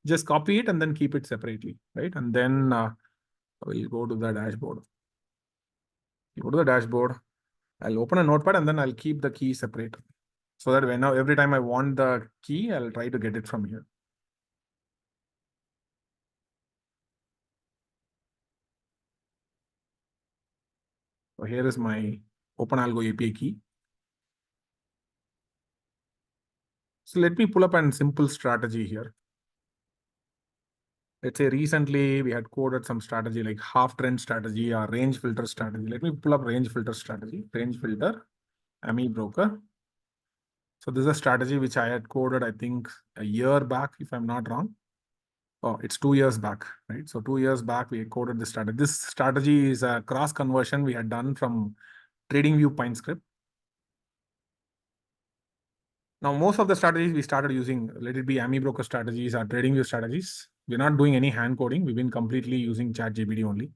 Just copy it and then keep it separately, right? And then we'll go to the dashboard. Go to the dashboard. I'll open a notepad and then I'll keep the key separate. So that every time I want the key, I'll try to get it from here. So here is my OpenAlgo API key. So let me pull up a simple strategy here. Let's say recently we had coded some strategy like half trend strategy or range filter strategy. Let me pull up range filter strategy, range filter, AmiBroker. So this is a strategy which I had coded, I think, a year back, if I'm not wrong. Oh, it's 2 years back, right? So 2 years back, we coded this strategy. This strategy is a cross conversion we had done from TradingView Pine script. Now, most of the strategies we started using, let it be AmiBroker strategies or TradingView strategies. We're not doing any hand coding. We've been completely using ChatGPT only.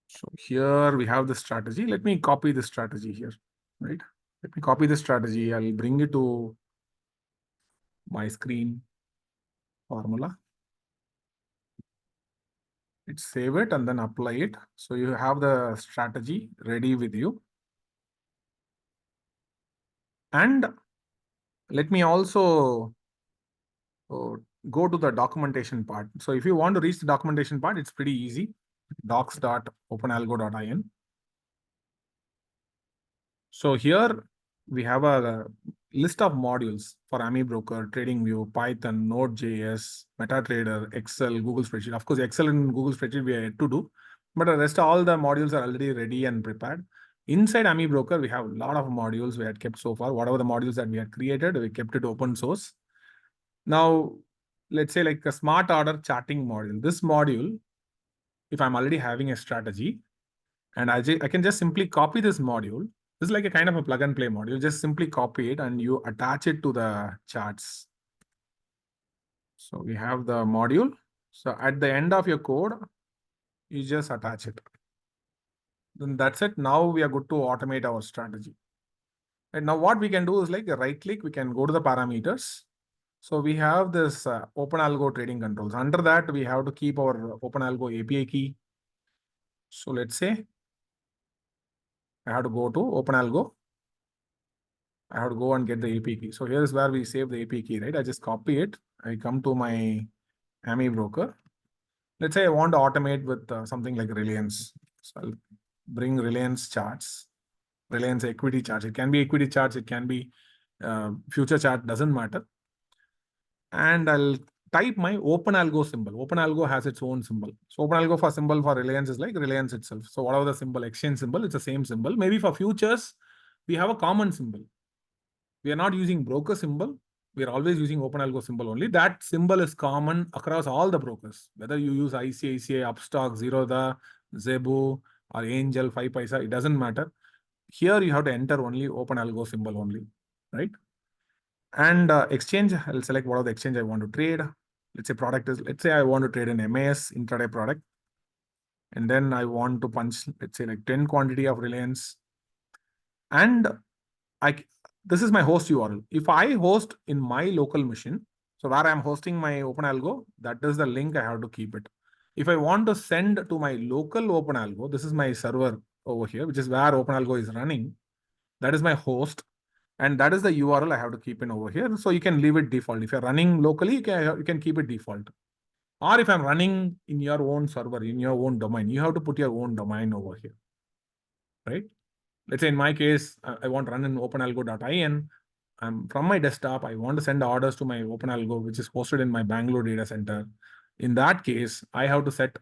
So here we have the strategy. Let me copy the strategy here, right? Let me copy the strategy. I'll bring it to my screen formula. Save it and then apply it. So you have the strategy ready with you. And let me also go to the documentation part. So if you want to reach the documentation part, it's pretty easy. docs.openalgo.in. So here we have a list of modules for AmiBroker, TradingView, Python, Node.js, MetaTrader, Excel, Google Spreadsheet. Of course, Excel and Google Spreadsheet we are yet to do, but the rest of all the modules are already ready and prepared. Inside AmiBroker, we have a lot of modules we had kept so far. Whatever the modules that we had created, we kept it open source. Now, let's say like a smart order charting module. This module, if I'm already having a strategy, and I can just simply copy this module. This is like a kind of a plug and play module. Just simply copy it and you attach it to the charts. So we have the module. So at the end of your code, you just attach it. Then that's it. Now we are good to automate our strategy. And now what we can do is like a right click, we can go to the parameters. So we have this OpenAlgo trading controls. Under that, we have to keep our OpenAlgo API key. So let's say I have to go to OpenAlgo. I have to go and get the API key. So here is where we save the API key, right? I just copy it. I come to my AmiBroker. Let's say I want to automate with something like Reliance. So I'll bring Reliance charts, Reliance equity charts. It can be equity charts, it can be future chart, doesn't matter. And I'll type my OpenAlgo symbol. OpenAlgo has its own symbol. So OpenAlgo for symbol for Reliance is like Reliance itself. So whatever the symbol, exchange symbol, it's the same symbol. Maybe for futures, we have a common symbol. We are not using broker symbol. We are always using OpenAlgo symbol only. That symbol is common across all the brokers. Whether you use ICICI, Upstock, Zerodha, Zebu, or Angel, 5paisa, it doesn't matter. Here you have to enter only OpenAlgo symbol only, right? And exchange, I'll select what are the exchange I want to trade. Let's say product is, let's say I want to trade an MAS intraday product. And then I want to punch, let's say like 10 quantity of Reliance. And this is my host URL. If I host in my local machine, so where I'm hosting my OpenAlgo, that is the link I have to keep it. If I want to send to my local OpenAlgo, this is my server over here, which is where OpenAlgo is running. That is my host. And that is the URL I have to keep in over here. So you can leave it default. If you're running locally, you can keep it default. Or if I'm running in your own server, in your own domain, you have to put your own domain over here, right? Let's say in my case, I want to run in OpenAlgo.in. From my desktop, I want to send orders to my OpenAlgo, which is hosted in my Bangalore data center. In that case, I have to set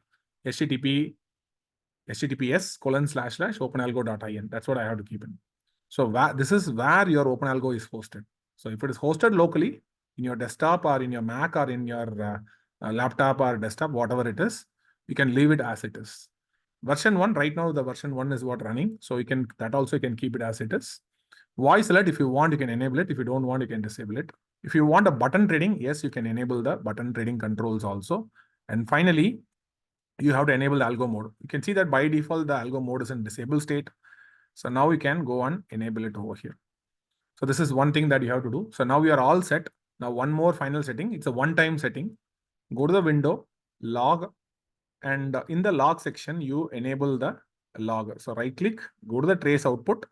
https://openalgo.in. That's what I have to keep in. So this is where your OpenAlgo is hosted. So if it is hosted locally in your desktop or in your Mac or in your laptop or desktop, whatever it is, you can leave it as it is. Version 1, right now the version 1 is what running. So you can, that also you can keep it as it is. Voice alert, if you want, you can enable it. If you don't want, you can disable it. If you want a button trading, yes, you can enable the button trading controls also. And finally, you have to enable the algo mode. You can see that by default, the algo mode is in disabled state. So now we can go and enable it over here. So this is one thing that you have to do. So now we are all set. Now one more final setting. It's a one-time setting. Go to the window, log, and in the log section, you enable the log. So right click, go to the trace output,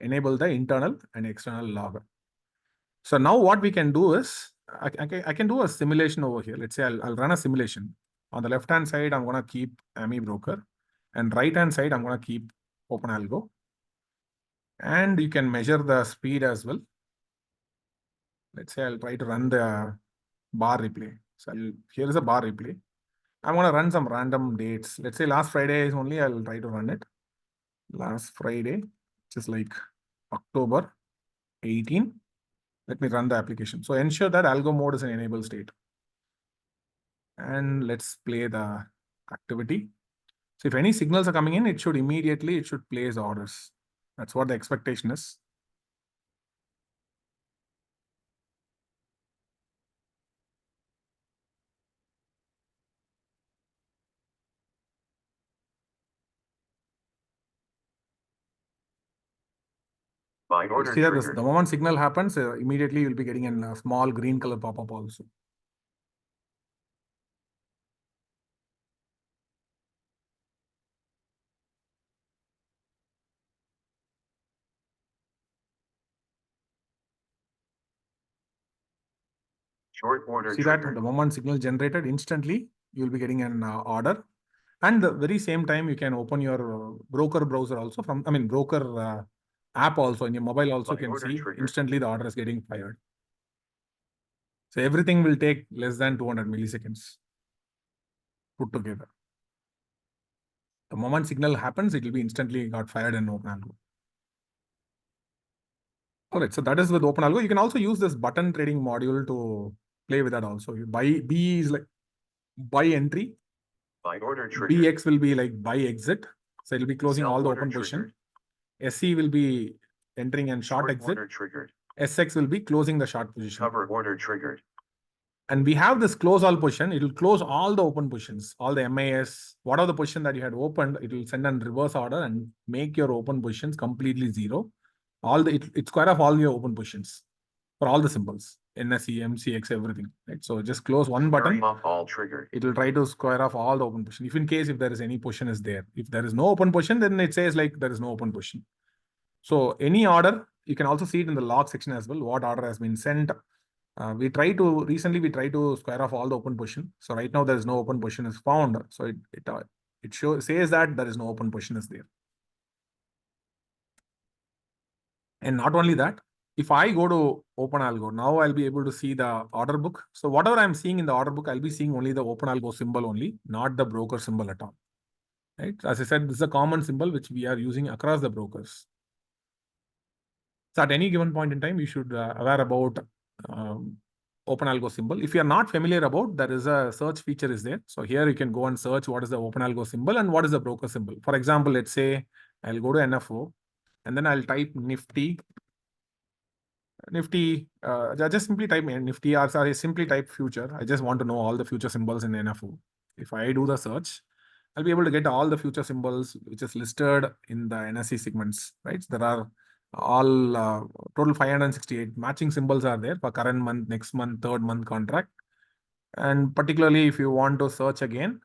enable the internal and external log. So now what we can do is, I can do a simulation over here. Let's say I'll run a simulation. On the left-hand side, I'm going to keep AmiBroker. And right-hand side, I'm going to keep OpenAlgo. And you can measure the speed as well. Let's say I'll try to run the bar replay. So here is a bar replay. I'm going to run some random dates. Let's say last Friday is only, I'll try to run it. Last Friday, which is like October 18. Let me run the application. So ensure that algo mode is in enable state. And let's play the activity. So if any signals are coming in, it should place orders. That's what the expectation is. See that the moment signal happens, immediately you'll be getting a small green color pop-up also. Short order See that the moment signal generated, instantly you'll be getting an order. And the very same time, you can open your broker browser also broker app also in your mobile also. You can see instantly the order is getting fired. So everything will take less than 200 milliseconds put together. The moment signal happens, it will be instantly got fired in OpenAlgo. All right, so that is with OpenAlgo. You can also use this button trading module to play with that also. B is like buy entry. Buy order triggered. BX will be like buy exit. So it will be closing all the open position. SC will be entering and short exit. Order triggered. SX will be closing the short position. Cover order triggered. And we have this close all position. It will close all the open positions, all the MAS, whatever the position that you had opened, it will send in reverse order and make your open positions completely zero. It square off all your open positions for all the symbols, NSE, MCX, everything. Right? So just close one button. Squaring off all triggered. It will try to square off all the open position. If there is any position is there. If there is no open position, then it says like there is no open position. So any order, you can also see it in the log section as well, what order has been sent. Recently we try to square off all the open position. So right now there is no open position is found. So it says that there is no open position is there. And not only that, if I go to OpenAlgo, now I'll be able to see the order book. So whatever I'm seeing in the order book, I'll be seeing only the OpenAlgo symbol only, not the broker symbol at all. Right? As I said, this is a common symbol which we are using across the brokers. So at any given point in time, you should aware about OpenAlgo symbol. If you are not familiar about, there is a search feature is there. So here you can go and search what is the OpenAlgo symbol and what is the broker symbol. For example, let's say I'll go to NFO and then I'll type Nifty, just simply type Nifty or sorry, simply type future. I just want to know all the future symbols in NFO. If I do the search, I'll be able to get all the future symbols which is listed in the NSE segments, right? There are all total 568 matching symbols are there for current month, next month, third month contract. And particularly if you want to search again,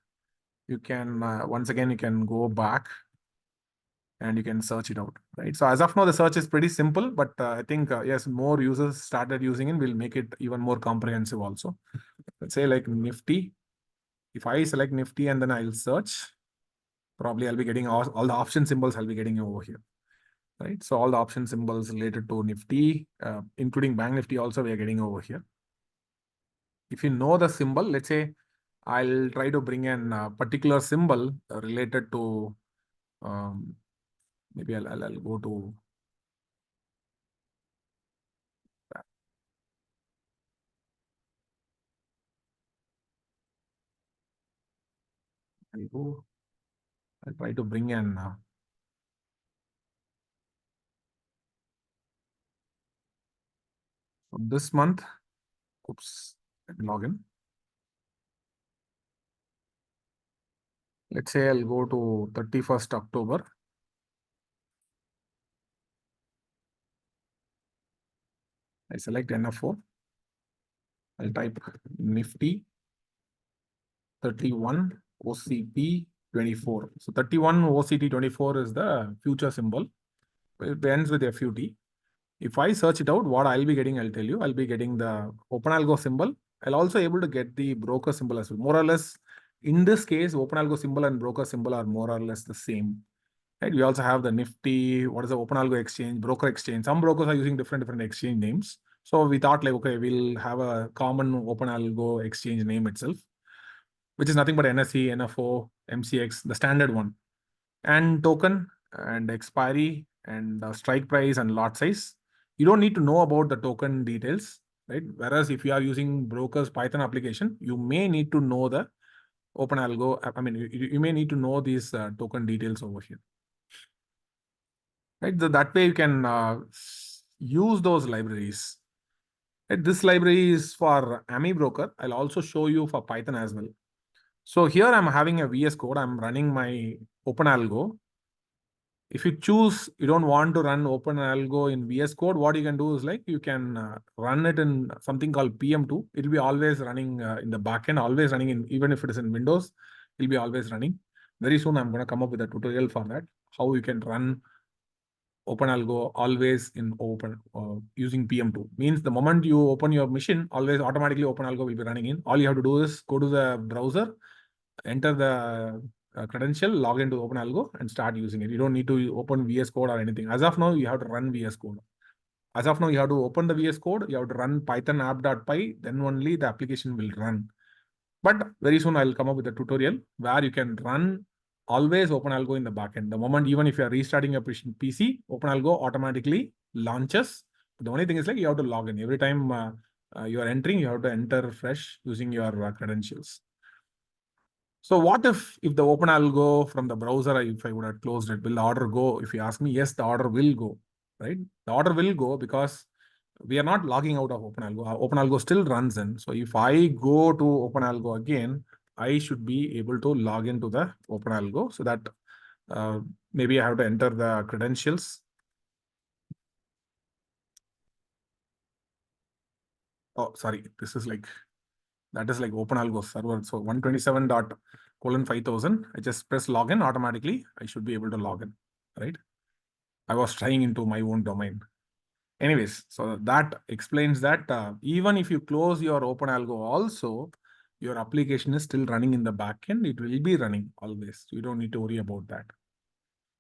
you can, once again, you can go back and you can search it out, right? So as of now, the search is pretty simple, but I think, yes, more users started using it, will make it even more comprehensive also. Let's say like Nifty. If I select Nifty and then I'll search, probably I'll be getting all the option symbols I'll be getting over here, right? So all the option symbols related to Nifty, including Bank Nifty also we are getting over here. If you know the symbol, let's say I'll try to bring in a particular symbol related to, maybe I'll go to I'll try to bring in this month. Oops, let me log in. Let's say I'll go to 31st October. I select NFO. I'll type Nifty 31 OCT 24. So 31 OCT 24 is the future symbol. It ends with FUT. If I search it out, what I'll be getting, I'll tell you. I'll be getting the OpenAlgo symbol. I'll also able to get the broker symbol as well. More or less, in this case, OpenAlgo symbol and broker symbol are more or less the same. Right? We also have the Nifty, what is the OpenAlgo exchange, broker exchange. Some brokers are using different exchange names. So we thought like, okay, we'll have a common OpenAlgo exchange name itself, which is nothing but NSE, NFO, MCX, the standard one. And token and expiry and strike price and lot size. You don't need to know about the token details, right? Whereas if you are using broker's Python application, you may need to know the OpenAlgo. I mean, you may need to know these token details over here. Right? That way you can use those libraries. Right? This library is for AmiBroker. I'll also show you for Python as well. So here I'm having a VS Code. I'm running my OpenAlgo. If you choose, you don't want to run OpenAlgo in VS Code, what you can do is like you can run it in something called PM2. It will be always running in the backend, always running in, even if it is in Windows, it will be always running. Very soon I'm going to come up with a tutorial for that, how you can run OpenAlgo always in open using PM2. Means the moment you open your machine, always automatically OpenAlgo will be running in. All you have to do is go to the browser, enter the credential, log into OpenAlgo and start using it. You don't need to open VS Code or anything. As of now, you have to run VS Code. As of now, you have to open the VS Code, you have to run python app.py, then only the application will run. But very soon I'll come up with a tutorial where you can run always OpenAlgo in the backend. The moment, even if you are restarting your PC, OpenAlgo automatically launches. The only thing is like you have to log in. Every time you are entering, you have to enter fresh using your credentials. So what if the OpenAlgo from the browser, if I would have closed it, will the order go? If you ask me, yes, the order will go, right? The order will go because we are not logging out of OpenAlgo. OpenAlgo still runs in. So if I go to OpenAlgo again, I should be able to log into the OpenAlgo so that maybe I have to enter the credentials. Oh, sorry, this is like, that is like OpenAlgo server. So 127.:5000. I just press login automatically. I should be able to log in, right? I was trying into my own domain. Anyways, so that explains that even if you close your OpenAlgo also, your application is still running in the backend. It will be running always. You don't need to worry about that.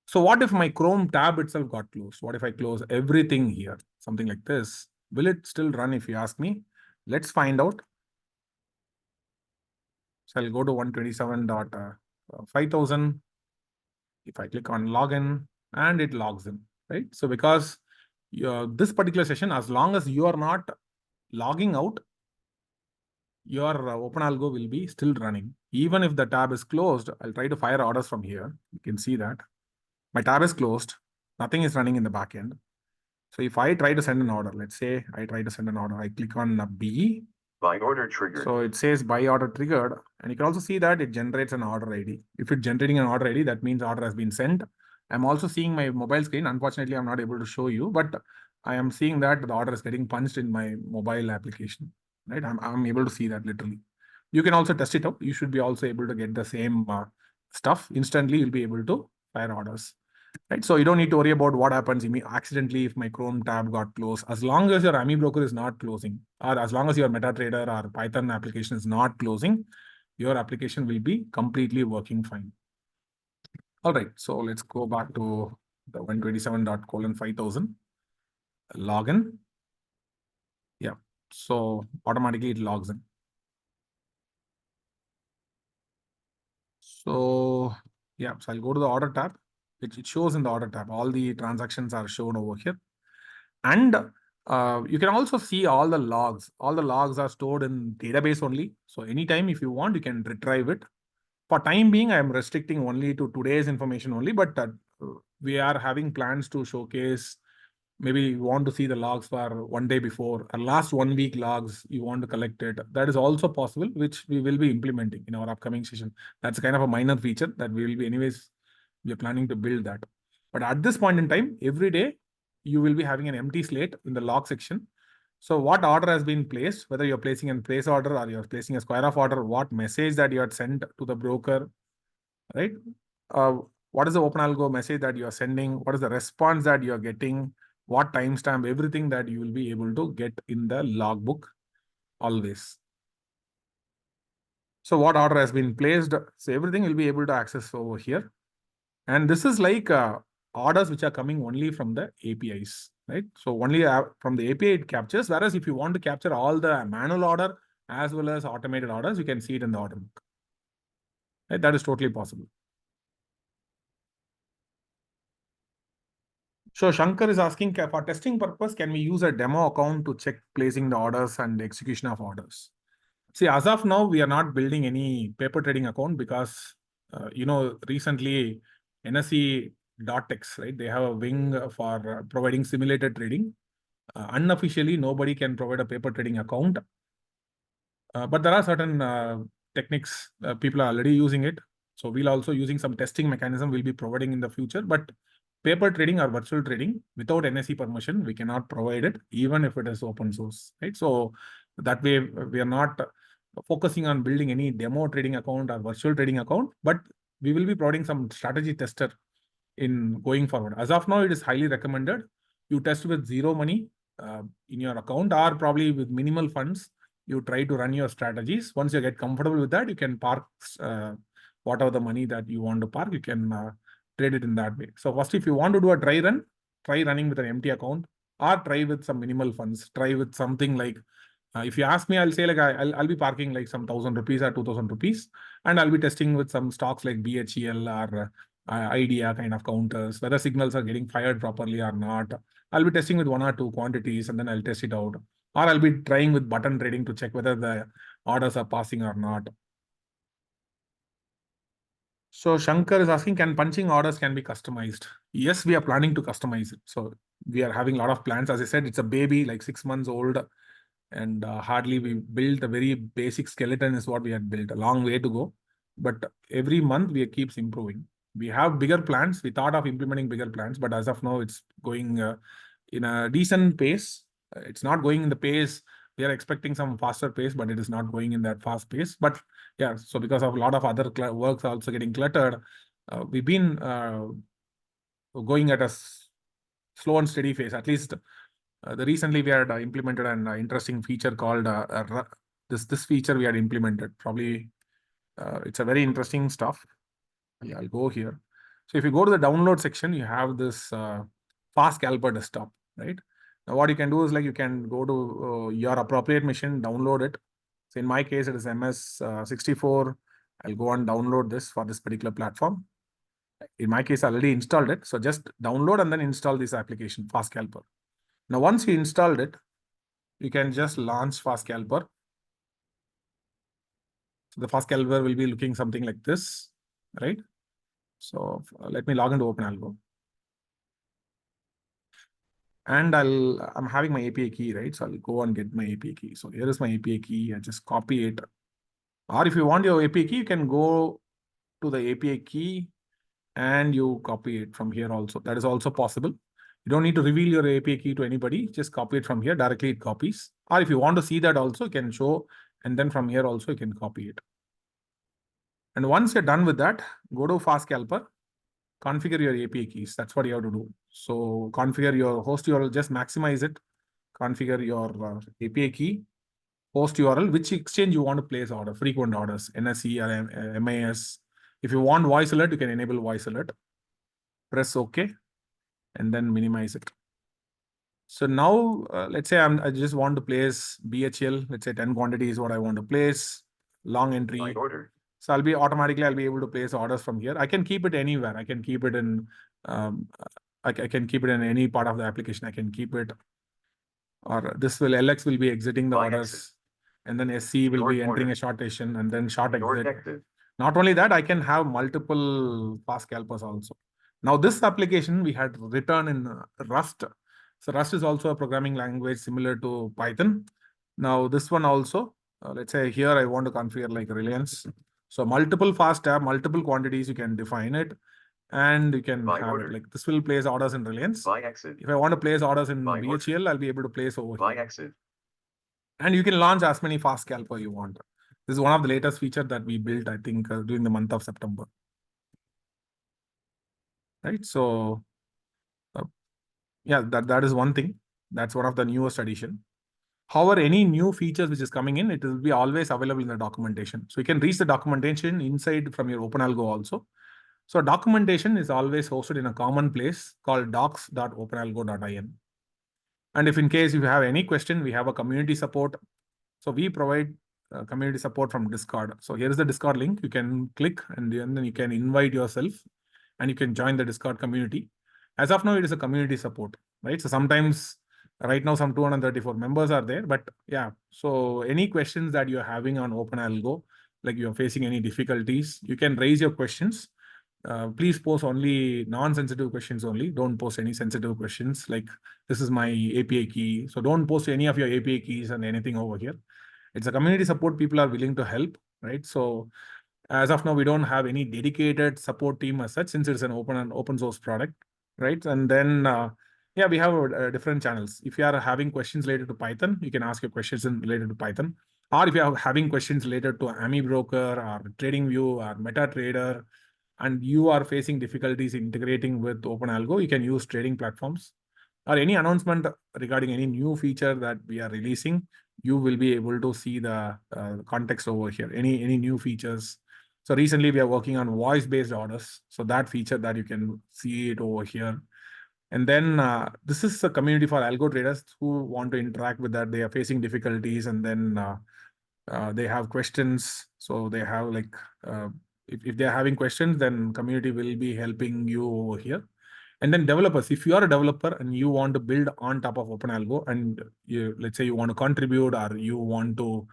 So what if my Chrome tab itself got closed? What if I close everything here? Something like this. Will it still run if you ask me? Let's find out. So I'll go to 127.5000. If I click on login and it logs in, right? So because this particular session, as long as you are not logging out, your OpenAlgo will be still running. Even if the tab is closed, I'll try to fire orders from here. You can see that my tab is closed. Nothing is running in the backend. So if I try to send an order, let's say I try to send an order, I click on B. Buy order triggered. So it says buy order triggered. And you can also see that it generates an order ID. If it's generating an order ID, that means order has been sent. I'm also seeing my mobile screen. Unfortunately, I'm not able to show you, but I am seeing that the order is getting punched in my mobile application, right? I'm able to see that literally. You can also test it out. You should be also able to get the same stuff. Instantly, you'll be able to fire orders. Right, so you don't need to worry about what happens accidentally if my Chrome tab got closed. As long as your AmiBroker is not closing, or as long as your MetaTrader or Python application is not closing, your application will be completely working fine. All right, so let's go back to the 127.:5000 login. Yeah, so automatically it logs in. So yeah, so I'll go to the order tab. It shows in the order tab. All the transactions are shown over here. And you can also see all the logs. All the logs are stored in database only. So anytime if you want, you can retrieve it. For time being, I am restricting only to today's information only, but we are having plans to showcase. Maybe you want to see the logs for one day before or last 1 week logs, you want to collect it. That is also possible, which we will be implementing in our upcoming session. That's kind of a minor feature that we will be anyways, we are planning to build that. But at this point in time, every day, you will be having an empty slate in the log section. So what order has been placed, whether you're placing a place order or you're placing a square off order, what message that you had sent to the broker, right? What is the OpenAlgo message that you are sending? What is the response that you are getting? What timestamp? Everything that you will be able to get in the logbook always. So what order has been placed? So everything will be able to access over here. And this is like orders which are coming only from the APIs, right? So only from the API it captures. Whereas if you want to capture all the manual order as well as automated orders, you can see it in the order book. Right? That is totally possible. So Shankar is asking, for testing purpose, can we use a demo account to check placing the orders and the execution of orders? See, as of now, we are not building any paper trading account because, recently NSE.X, right? They have a wing for providing simulated trading. Unofficially, nobody can provide a paper trading account. But there are certain techniques, people are already using it. So we'll also using some testing mechanism we'll be providing in the future. But paper trading or virtual trading without NSE permission, we cannot provide it, even if it is open source, right? So that way, we are not focusing on building any demo trading account or virtual trading account, but we will be providing some strategy tester in going forward. As of now, it is highly recommended. You test with zero money in your account or probably with minimal funds. You try to run your strategies. Once you get comfortable with that, you can park whatever the money that you want to park, you can trade it in that way. So first, if you want to do a dry run, try running with an empty account or try with some minimal funds. Try with something like, if you ask me, I'll say like I'll be parking like some 1,000 rupees or 2,000 rupees, and I'll be testing with some stocks like BHEL or idea kind of counters, whether signals are getting fired properly or not. I'll be testing with 1 or 2 quantities and then I'll test it out. Or I'll be trying with button trading to check whether the orders are passing or not. So Shankar is asking, can punching orders can be customized? Yes, we are planning to customize it. So we are having a lot of plans. As I said, it's a baby, like 6 months old, and hardly we built a very basic skeleton is what we had built. A long way to go, but every month we keeps improving. We have bigger plans. We thought of implementing bigger plans, but as of now, it's going in a decent pace. It's not going in the pace we are expecting, some faster pace, but it is not going in that fast pace. But yeah, so because of a lot of other works also getting cluttered, we've been going at a slow and steady phase. At least the recently we had implemented an interesting feature called this feature we had implemented. Probably it's a very interesting stuff. Yeah, I'll go here. So if you go to the download section, you have this fast Scalper desktop, right? Now what you can do is like you can go to your appropriate machine, download it. So in my case, it is MS64. I'll go and download this for this particular platform. In my case, I already installed it. So just download and then install this application, Fast Scalper. Now, once you installed it, you can just launch Fast Scalper. So the Fast Scalper will be looking something like this, right? So let me log into OpenAlgo. And I'm having my API key, right? So I'll go and get my API key. So here is my API key. I just copy it. Or if you want your API key, you can go to the API key and you copy it from here also. That is also possible. You don't need to reveal your API key to anybody. Just copy it from here. Directly it copies. Or if you want to see that also, you can show. And then from here also, you can copy it. And once you're done with that, go to Fast Scalper, configure your API keys. That's what you have to do. So configure your host URL, just maximize it. Configure your API key, host URL, which exchange you want to place order, frequent orders, NSE or MAS. If you want voice alert, you can enable voice alert. Press OK, and then minimize it. So now, let's say I just want to place BHL. Let's say 10 quantity is what I want to place. Long entry. Buy order. So I'll be able to place orders from here. I can keep it anywhere. I can keep it in, I can keep it in any part of the application. I can keep it, or this will LX will be exiting the Buy orders, exit. and then SC will Short be entering order. a shortation, and then short Short exit. exit. Not only that, I can have multiple fast scalpers also. Now this application we had written in Rust. So Rust is also a programming language similar to Python. Now this one also, let's say here I want to configure like Reliance. So multiple fast tab, multiple quantities, you can define it. And you can Buy have order. it like this will place orders in Reliance. Buy exit. If I want to place orders in Buy order. BHL, I'll be able to place over Buy here. exit. And you can launch as many fast scalper you want. This is one of the latest features that we built, I think, during the month of September. Right. So, yeah, that is one thing. That's one of the newest addition. However, any new features which is coming in, it will be always available in the documentation. So you can reach the documentation inside from your OpenAlgo also. So documentation is always hosted in a common place called docs.openalgo.in. And if in case you have any question, we have a community support. So we provide community support from Discord. So here is the Discord link. You can click and then you can invite yourself and you can join the Discord community. As of now, it is a community support, right? So sometimes right now some 234 members are there, but yeah. So any questions that you're having on OpenAlgo, like you're facing any difficulties, you can raise your questions. Please post only non-sensitive questions only. Don't post any sensitive questions like this is my API key. So don't post any of your API keys and anything over here. It's a community support. People are willing to help, right? So as of now, we don't have any dedicated support team as such, since it's an open source product, right? And then yeah, we have different channels. If you are having questions related to Python, you can ask your questions related to Python. Or if you are having questions related to AmiBroker or TradingView or MetaTrader, and you are facing difficulties integrating with OpenAlgo, you can use trading platforms. Or any announcement regarding any new feature that we are releasing, you will be able to see the context over here. Any new features. So recently we are working on voice-based orders. So that feature that you can see it over here. And then this is a community for algo traders who want to interact with that. They are facing difficulties, and then they have questions. So they have like, if they're having questions, then community will be helping you over here. And then developers, if you are a developer and you want to build on top of OpenAlgo, and let's say you want to contribute, or you want to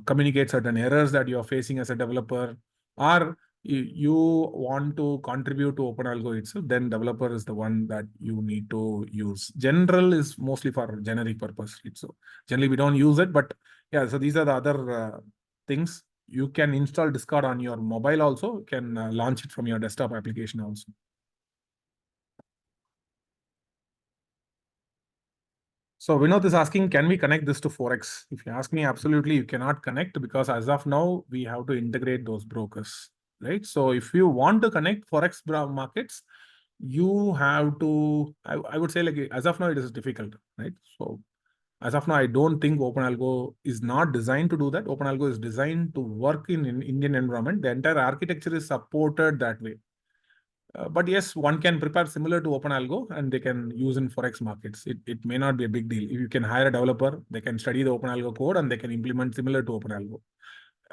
communicate certain errors that you're facing as a developer, or you want to contribute to OpenAlgo itself, then developer is the one that you need to use. General is mostly for generic purpose. So generally we don't use it, but yeah, so these are the other things. You can install Discord on your mobile also. You can launch it from your desktop application also. So Vinod is asking, can we connect this to Forex? If you ask me, absolutely, you cannot connect because as of now, we have to integrate those brokers, right? So if you want to connect Forex markets, you have to, I would say like as of now, it is difficult, right? So as of now, I don't think OpenAlgo is not designed to do that. OpenAlgo is designed to work in Indian environment. The entire architecture is supported that way. But yes, one can prepare similar to OpenAlgo and they can use in Forex markets. It may not be a big deal. If you can hire a developer, they can study the OpenAlgo code and they can implement similar to OpenAlgo.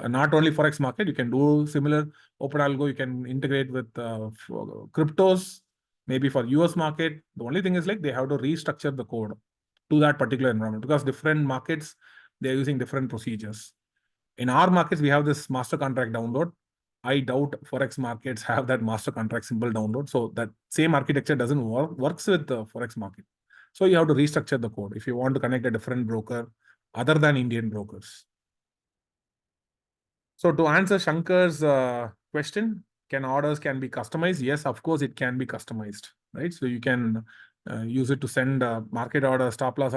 Not only Forex market, you can do similar OpenAlgo. You can integrate with cryptos, maybe for US market. The only thing is like they have to restructure the code to that particular environment because different markets, they're using different procedures. In our markets, we have this master contract download. I doubt Forex markets have that master contract symbol download. So that same architecture doesn't works with the Forex market. So you have to restructure the code if you want to connect a different broker other than Indian brokers. So to answer Shankar's question, can orders be customized? Yes, of course, it can be customized, right? So you can use it to send a market order, stop loss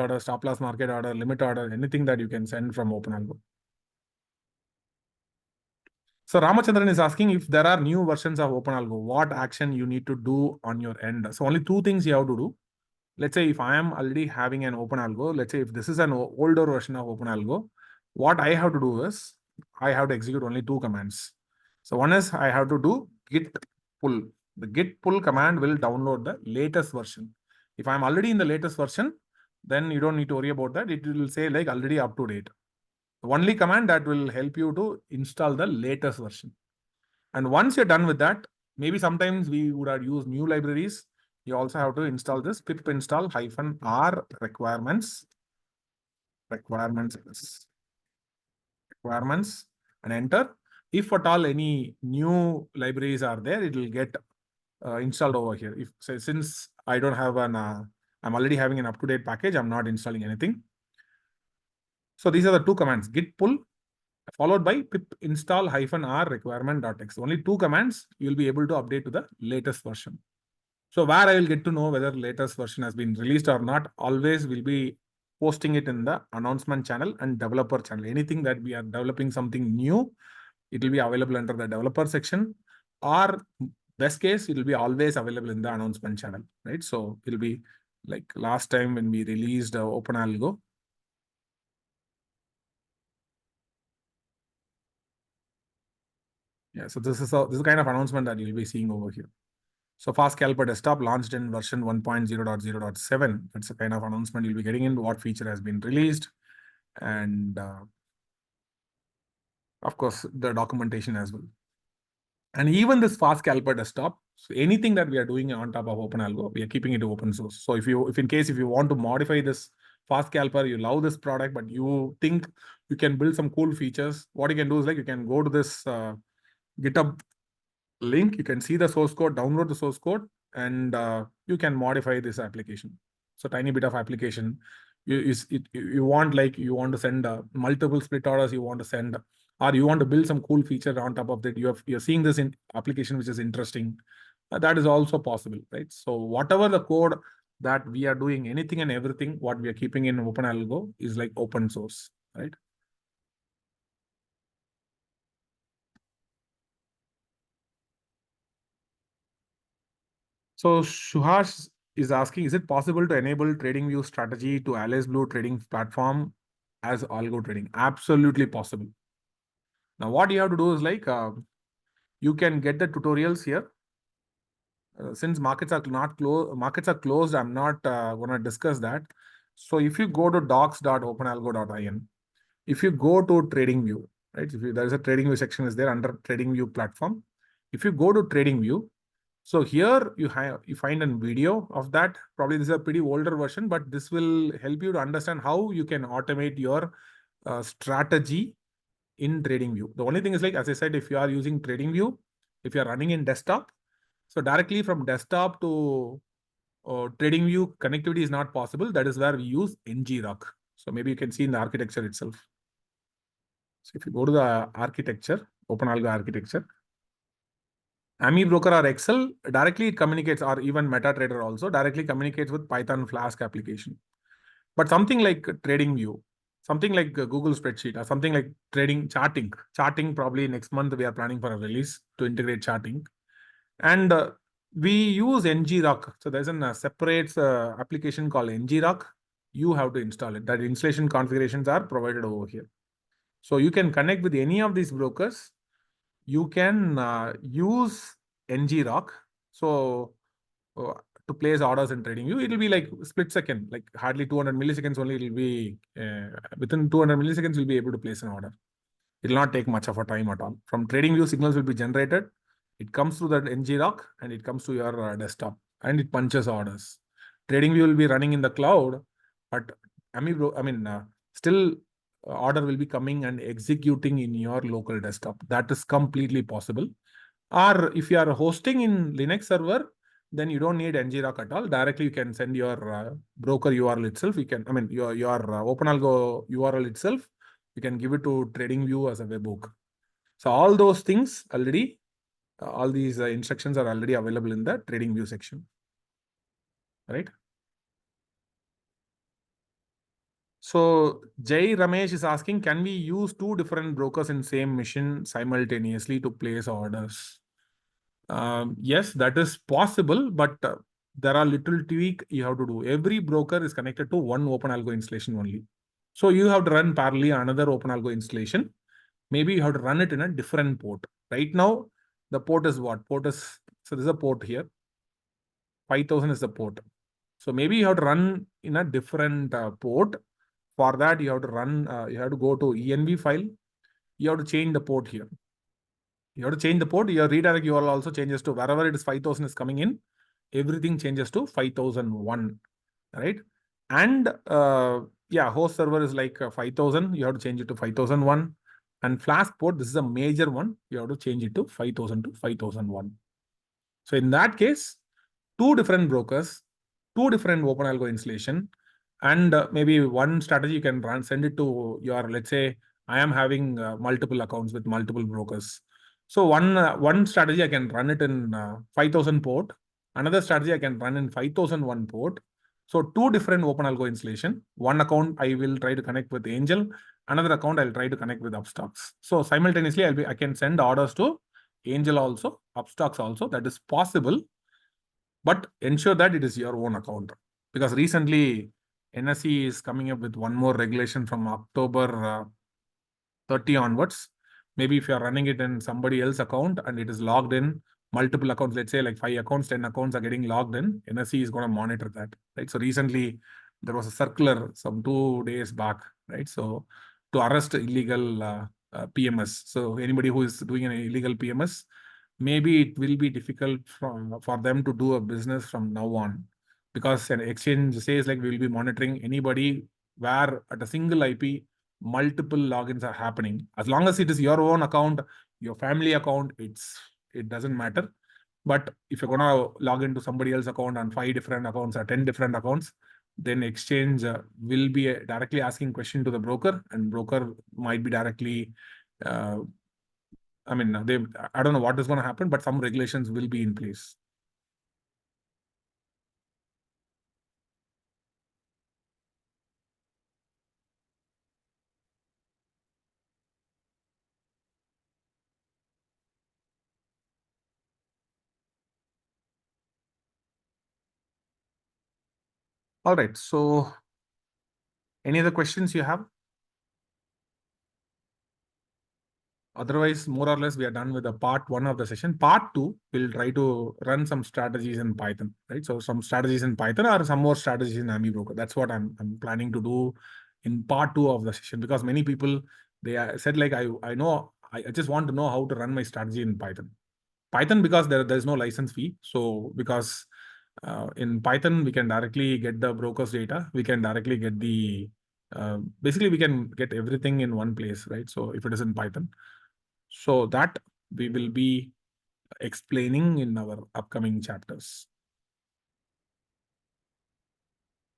market order, limit order, anything that you can send from OpenAlgo. So Ramachandran is asking if there are new versions of OpenAlgo, what action you need to do on your end. So only two things you have to do. Let's say if I am already having an OpenAlgo, let's say if this is an older version of OpenAlgo, what I have to do is I have to execute only two commands. So one is I have to do git pull. The git pull command will download the latest version. If I'm already in the latest version, then you don't need to worry about that. It will say like already up to date. The only command that will help you to install the latest version. And once you're done with that, maybe sometimes we would have used new libraries. You also have to install this pip install -r requirements and enter. If at all any new libraries are there, it will get installed over here. If since I don't have an, I'm already having an up-to-date package, I'm not installing anything. So these are the two commands: git pull followed by pip install -r requirement.x. Only two commands, you will be able to update to the latest version. So where I will get to know whether latest version has been released or not, always will be posting it in the announcement channel and developer channel. Anything that we are developing something new, it will be available under the developer section, or best case, it will be always available in the announcement channel, right? So it will be like last time when we released OpenAlgo. Yeah, so this is the kind of announcement that you'll be seeing over here. So fast Scalper desktop launched in version 1.0.0.7. That's the kind of announcement you'll be getting in what feature has been released. And of course, the documentation as well. And even this fast Scalper desktop, so anything that we are doing on top of OpenAlgo, we are keeping it open source. So if in case you want to modify this fast Scalper, you love this product, but you think you can build some cool features, what you can do is like you can go to this GitHub link, you can see the source code, download the source code, and you can modify this application. So tiny bit of application. You want to send multiple split orders, you want to send, or you want to build some cool feature on top of that. You're seeing this in application which is interesting. That is also possible, right? So whatever the code that we are doing, anything and everything, what we are keeping in OpenAlgo is like open source, right? So Shuhash is asking, is it possible to enable TradingView strategy to Alice Blue trading platform as algo trading? Absolutely possible. Now, what you have to do is like, you can get the tutorials here. Since markets are closed, I'm not going to discuss that. So if you go to docs.openalgo.in, if you go to TradingView, right? There is a TradingView section is there under TradingView platform. If you go to TradingView, so here you find a video of that. Probably this is a pretty older version, but this will help you to understand how you can automate your strategy in TradingView. The only thing is like, as I said, if you are using TradingView, If you're running in desktop, so directly from desktop to TradingView connectivity is not possible. That is where we use ngrok. So maybe you can see in the architecture itself. So if you go to the architecture, OpenAlgo architecture, AmiBroker or Excel directly it communicates, or even MetaTrader also directly communicates with Python Flask application. But something like TradingView, something like Google Spreadsheet, or something like charting probably next month we are planning for a release to integrate charting. And we use ngrok. So there's a separate application called ngrok. You have to install it. That installation configurations are provided over here. So you can connect with any of these brokers. You can use ngrok. So uh, to place orders in TradingView, it will be like split second, like hardly 200 milliseconds only. It will be within 200 milliseconds, you'll be able to place an order. It will not take much of a time at all. From TradingView, signals will be generated. It comes through that ngrok and it comes to your desktop and it punches orders. TradingView will be running in the cloud, but still order will be coming and executing in your local desktop. That is completely possible. Or if you are hosting in Linux server, then you don't need ngrok at all. Directly, you can send your broker URL itself. You can, your OpenAlgo URL itself. You can give it to TradingView as a webhook. So all those things already, all these instructions are already available in the TradingView section, right? So Jay Ramesh is asking, can we use two different brokers in same machine simultaneously to place orders? Yes, that is possible, but there are little tweak you have to do. Every broker is connected to one OpenAlgo installation only. So you have to run parallelly another OpenAlgo installation. Maybe you have to run it in a different port. Right now, the port is what? So there's a port here. 5000 is the port. So maybe you have to run in a different port. For that, you have to go to env file. You have to change the port here. You have to change the port. Your redirect URL also changes to wherever it is 5000 is coming in. Everything changes to 5001, right? And host server is like 5000. You have to change it to 5001. And Flask port, this is a major one. You have to change it to 5000 to 5001. So in that case, two different brokers, two different OpenAlgo installation, and maybe one strategy you can send it to your, let's say, I am having multiple accounts with multiple brokers. So one strategy I can run it in 5000 port. Another strategy I can run in 5001 port. So two different OpenAlgo installation. One account I will try to connect with Angel. Another account I'll try to connect with Upstocks. So simultaneously I can send orders to Angel also, Upstocks also. That is possible, but ensure that it is your own account, because recently NSE is coming up with one more regulation from October 30 onwards. Maybe if you are running it in somebody else's account and it is logged in, multiple accounts, let's say like 5 accounts, 10 accounts are getting logged in, NSE is going to monitor that, right? So recently there was a circular some 2 days back, right? So to arrest illegal PMS. So anybody who is doing an illegal PMS, maybe it will be difficult for them to do a business from now on, because an exchange says like we will be monitoring anybody where at a single IP multiple logins are happening. As long as it is your own account, your family account, it doesn't matter. But if you're gonna log into somebody else's account on 5 different accounts or 10 different accounts, then exchange will be directly asking question to the broker, and broker might be directly I don't know what is going to happen, but some regulations will be in place. All right. So any other questions you have? Otherwise, more or less, we are done with the part 1 of the session. Part 2, we'll try to run some strategies in Python, right? So some strategies in Python or some more strategies in AmiBroker. That's what I'm planning to do in part 2 of the session, because many people, they said like, I just want to know how to run my strategy in Python. Python, because there's no license fee. So because in Python, we can directly get the broker's data. We can directly get basically we can get everything in one place, right? So if it is in Python, so that we will be explaining in our upcoming chapters.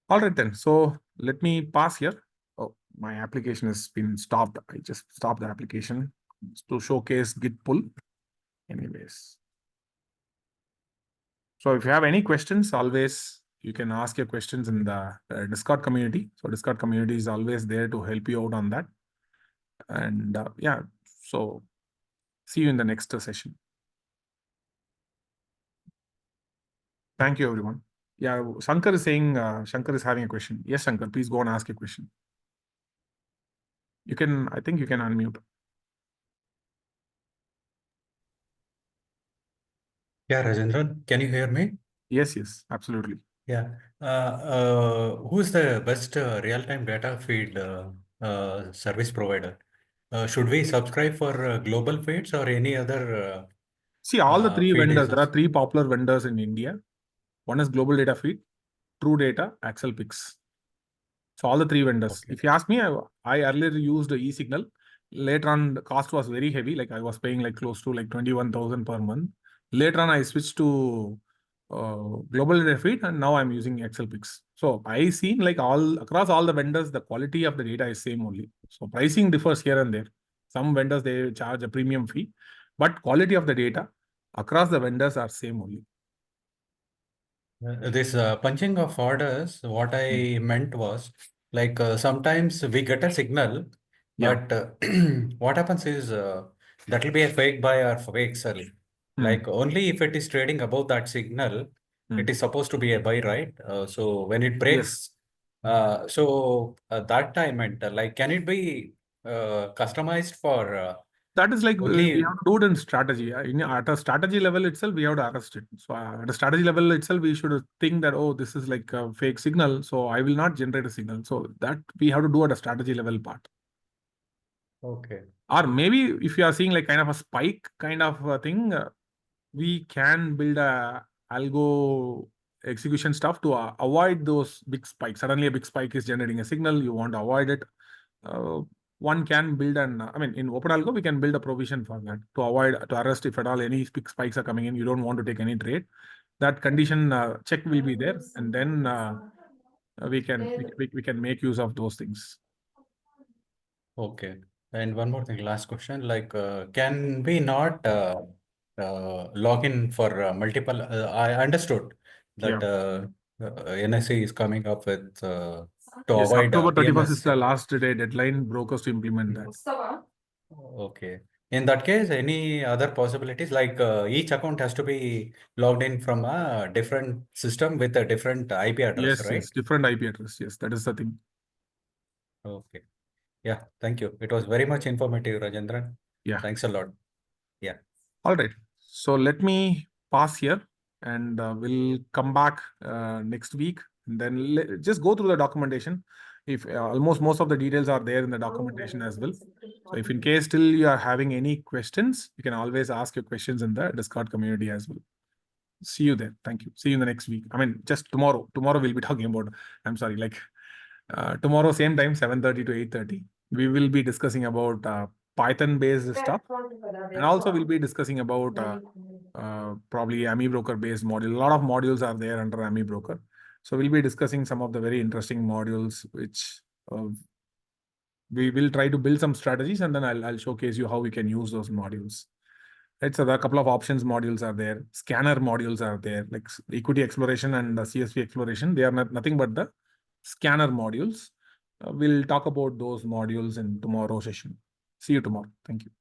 All right then. So let me pause here. Oh, my application has been stopped. I just stopped the application to showcase Git pull. Anyways. So if you have any questions, always you can ask your questions in the Discord community. So Discord community is always there to help you out on that. And yeah, so see you in the next session. Thank you, everyone. Yeah, Shankar is saying, Shankar is having a question. Yes, Shankar, please go and ask a question. You can, I think you can unmute. Yeah, Rajendran, can you hear me? Yes, yes, absolutely. Yeah. Who's the best real-time data feed service provider? Should we subscribe for global feeds or any other See, all the three feed vendors, is there are three popular vendors in India. One is Global Data Feed, True Data, Axel Pix. So all the three vendors. okay? If you ask me, I earlier used eSignal. Later on, the cost was very heavy. Like I was paying like close to like 21,000 per month. Later on, I switched to Global Data Feed, and now I'm using Excel Pix. So I seen like all across all the vendors, the quality of the data is same only. So pricing differs here and there. Some vendors they charge a premium fee, but quality of the data across the vendors are same only. This punching of orders, what I meant was like sometimes we get a signal, Yeah. but what happens is that will be a fake buy or fake sell. Like only if it is trading above that signal, it is supposed to be a buy, right? So when it Yes. breaks, that I meant like can it be customized for That is like we only? have to do it in strategy. At a strategy level itself, we have to arrest it. So at a strategy level itself, we should think that, oh, this is like a fake signal. So I will not generate a signal. So that we have to do at a strategy level part. Okay. Or maybe if you are seeing like kind of a spike kind of a thing, we can build a algo execution stuff to avoid those big spikes. Suddenly a big spike is generating a signal. You want to avoid it. uh, One can build I mean, in OpenAlgo, we can build a provision for that to avoid, to arrest if at all any big spikes are coming in. You don't want to take any trade. That condition check will be there, and then we can make use of those things. Okay. And one more thing, last question, like, can we not log in for multiple? I understood Yeah. that NSE is coming up with to Yes, avoid October 31st is PMS. the last day deadline brokers to implement that. Okay. In that case, any other possibilities? Like each account has to be logged in from a different system with a different IP address, Yes, right? yes, different IP address. Yes, that is the thing. Okay. Yeah. Thank you. It was very much informative, Rajendran. Yeah. Thanks a lot. Yeah. All right. So let me pause here, and we'll come back next week, and then just go through the documentation. If almost most of the details are there in the documentation as well. So if in case still you are having any questions, you can always ask your questions in the Discord community as well. See you there. Thank you. See you in the next week. I mean, just tomorrow. Tomorrow we'll be talking about, I'm sorry, like tomorrow, same time, 7:30 to 8:30. We will be discussing about Python-based stuff. And also we'll be discussing about probably AmiBroker based module. A lot of modules are there under AmiBroker. So we'll be discussing some of the very interesting modules, which we will try to build some strategies, and then I'll showcase you how we can use those modules. Right, so there are a couple of options modules are there. Scanner modules are there, like equity exploration and the CSV exploration. They are nothing but the scanner modules. We'll talk about those modules in tomorrow's session. See you tomorrow. Thank you.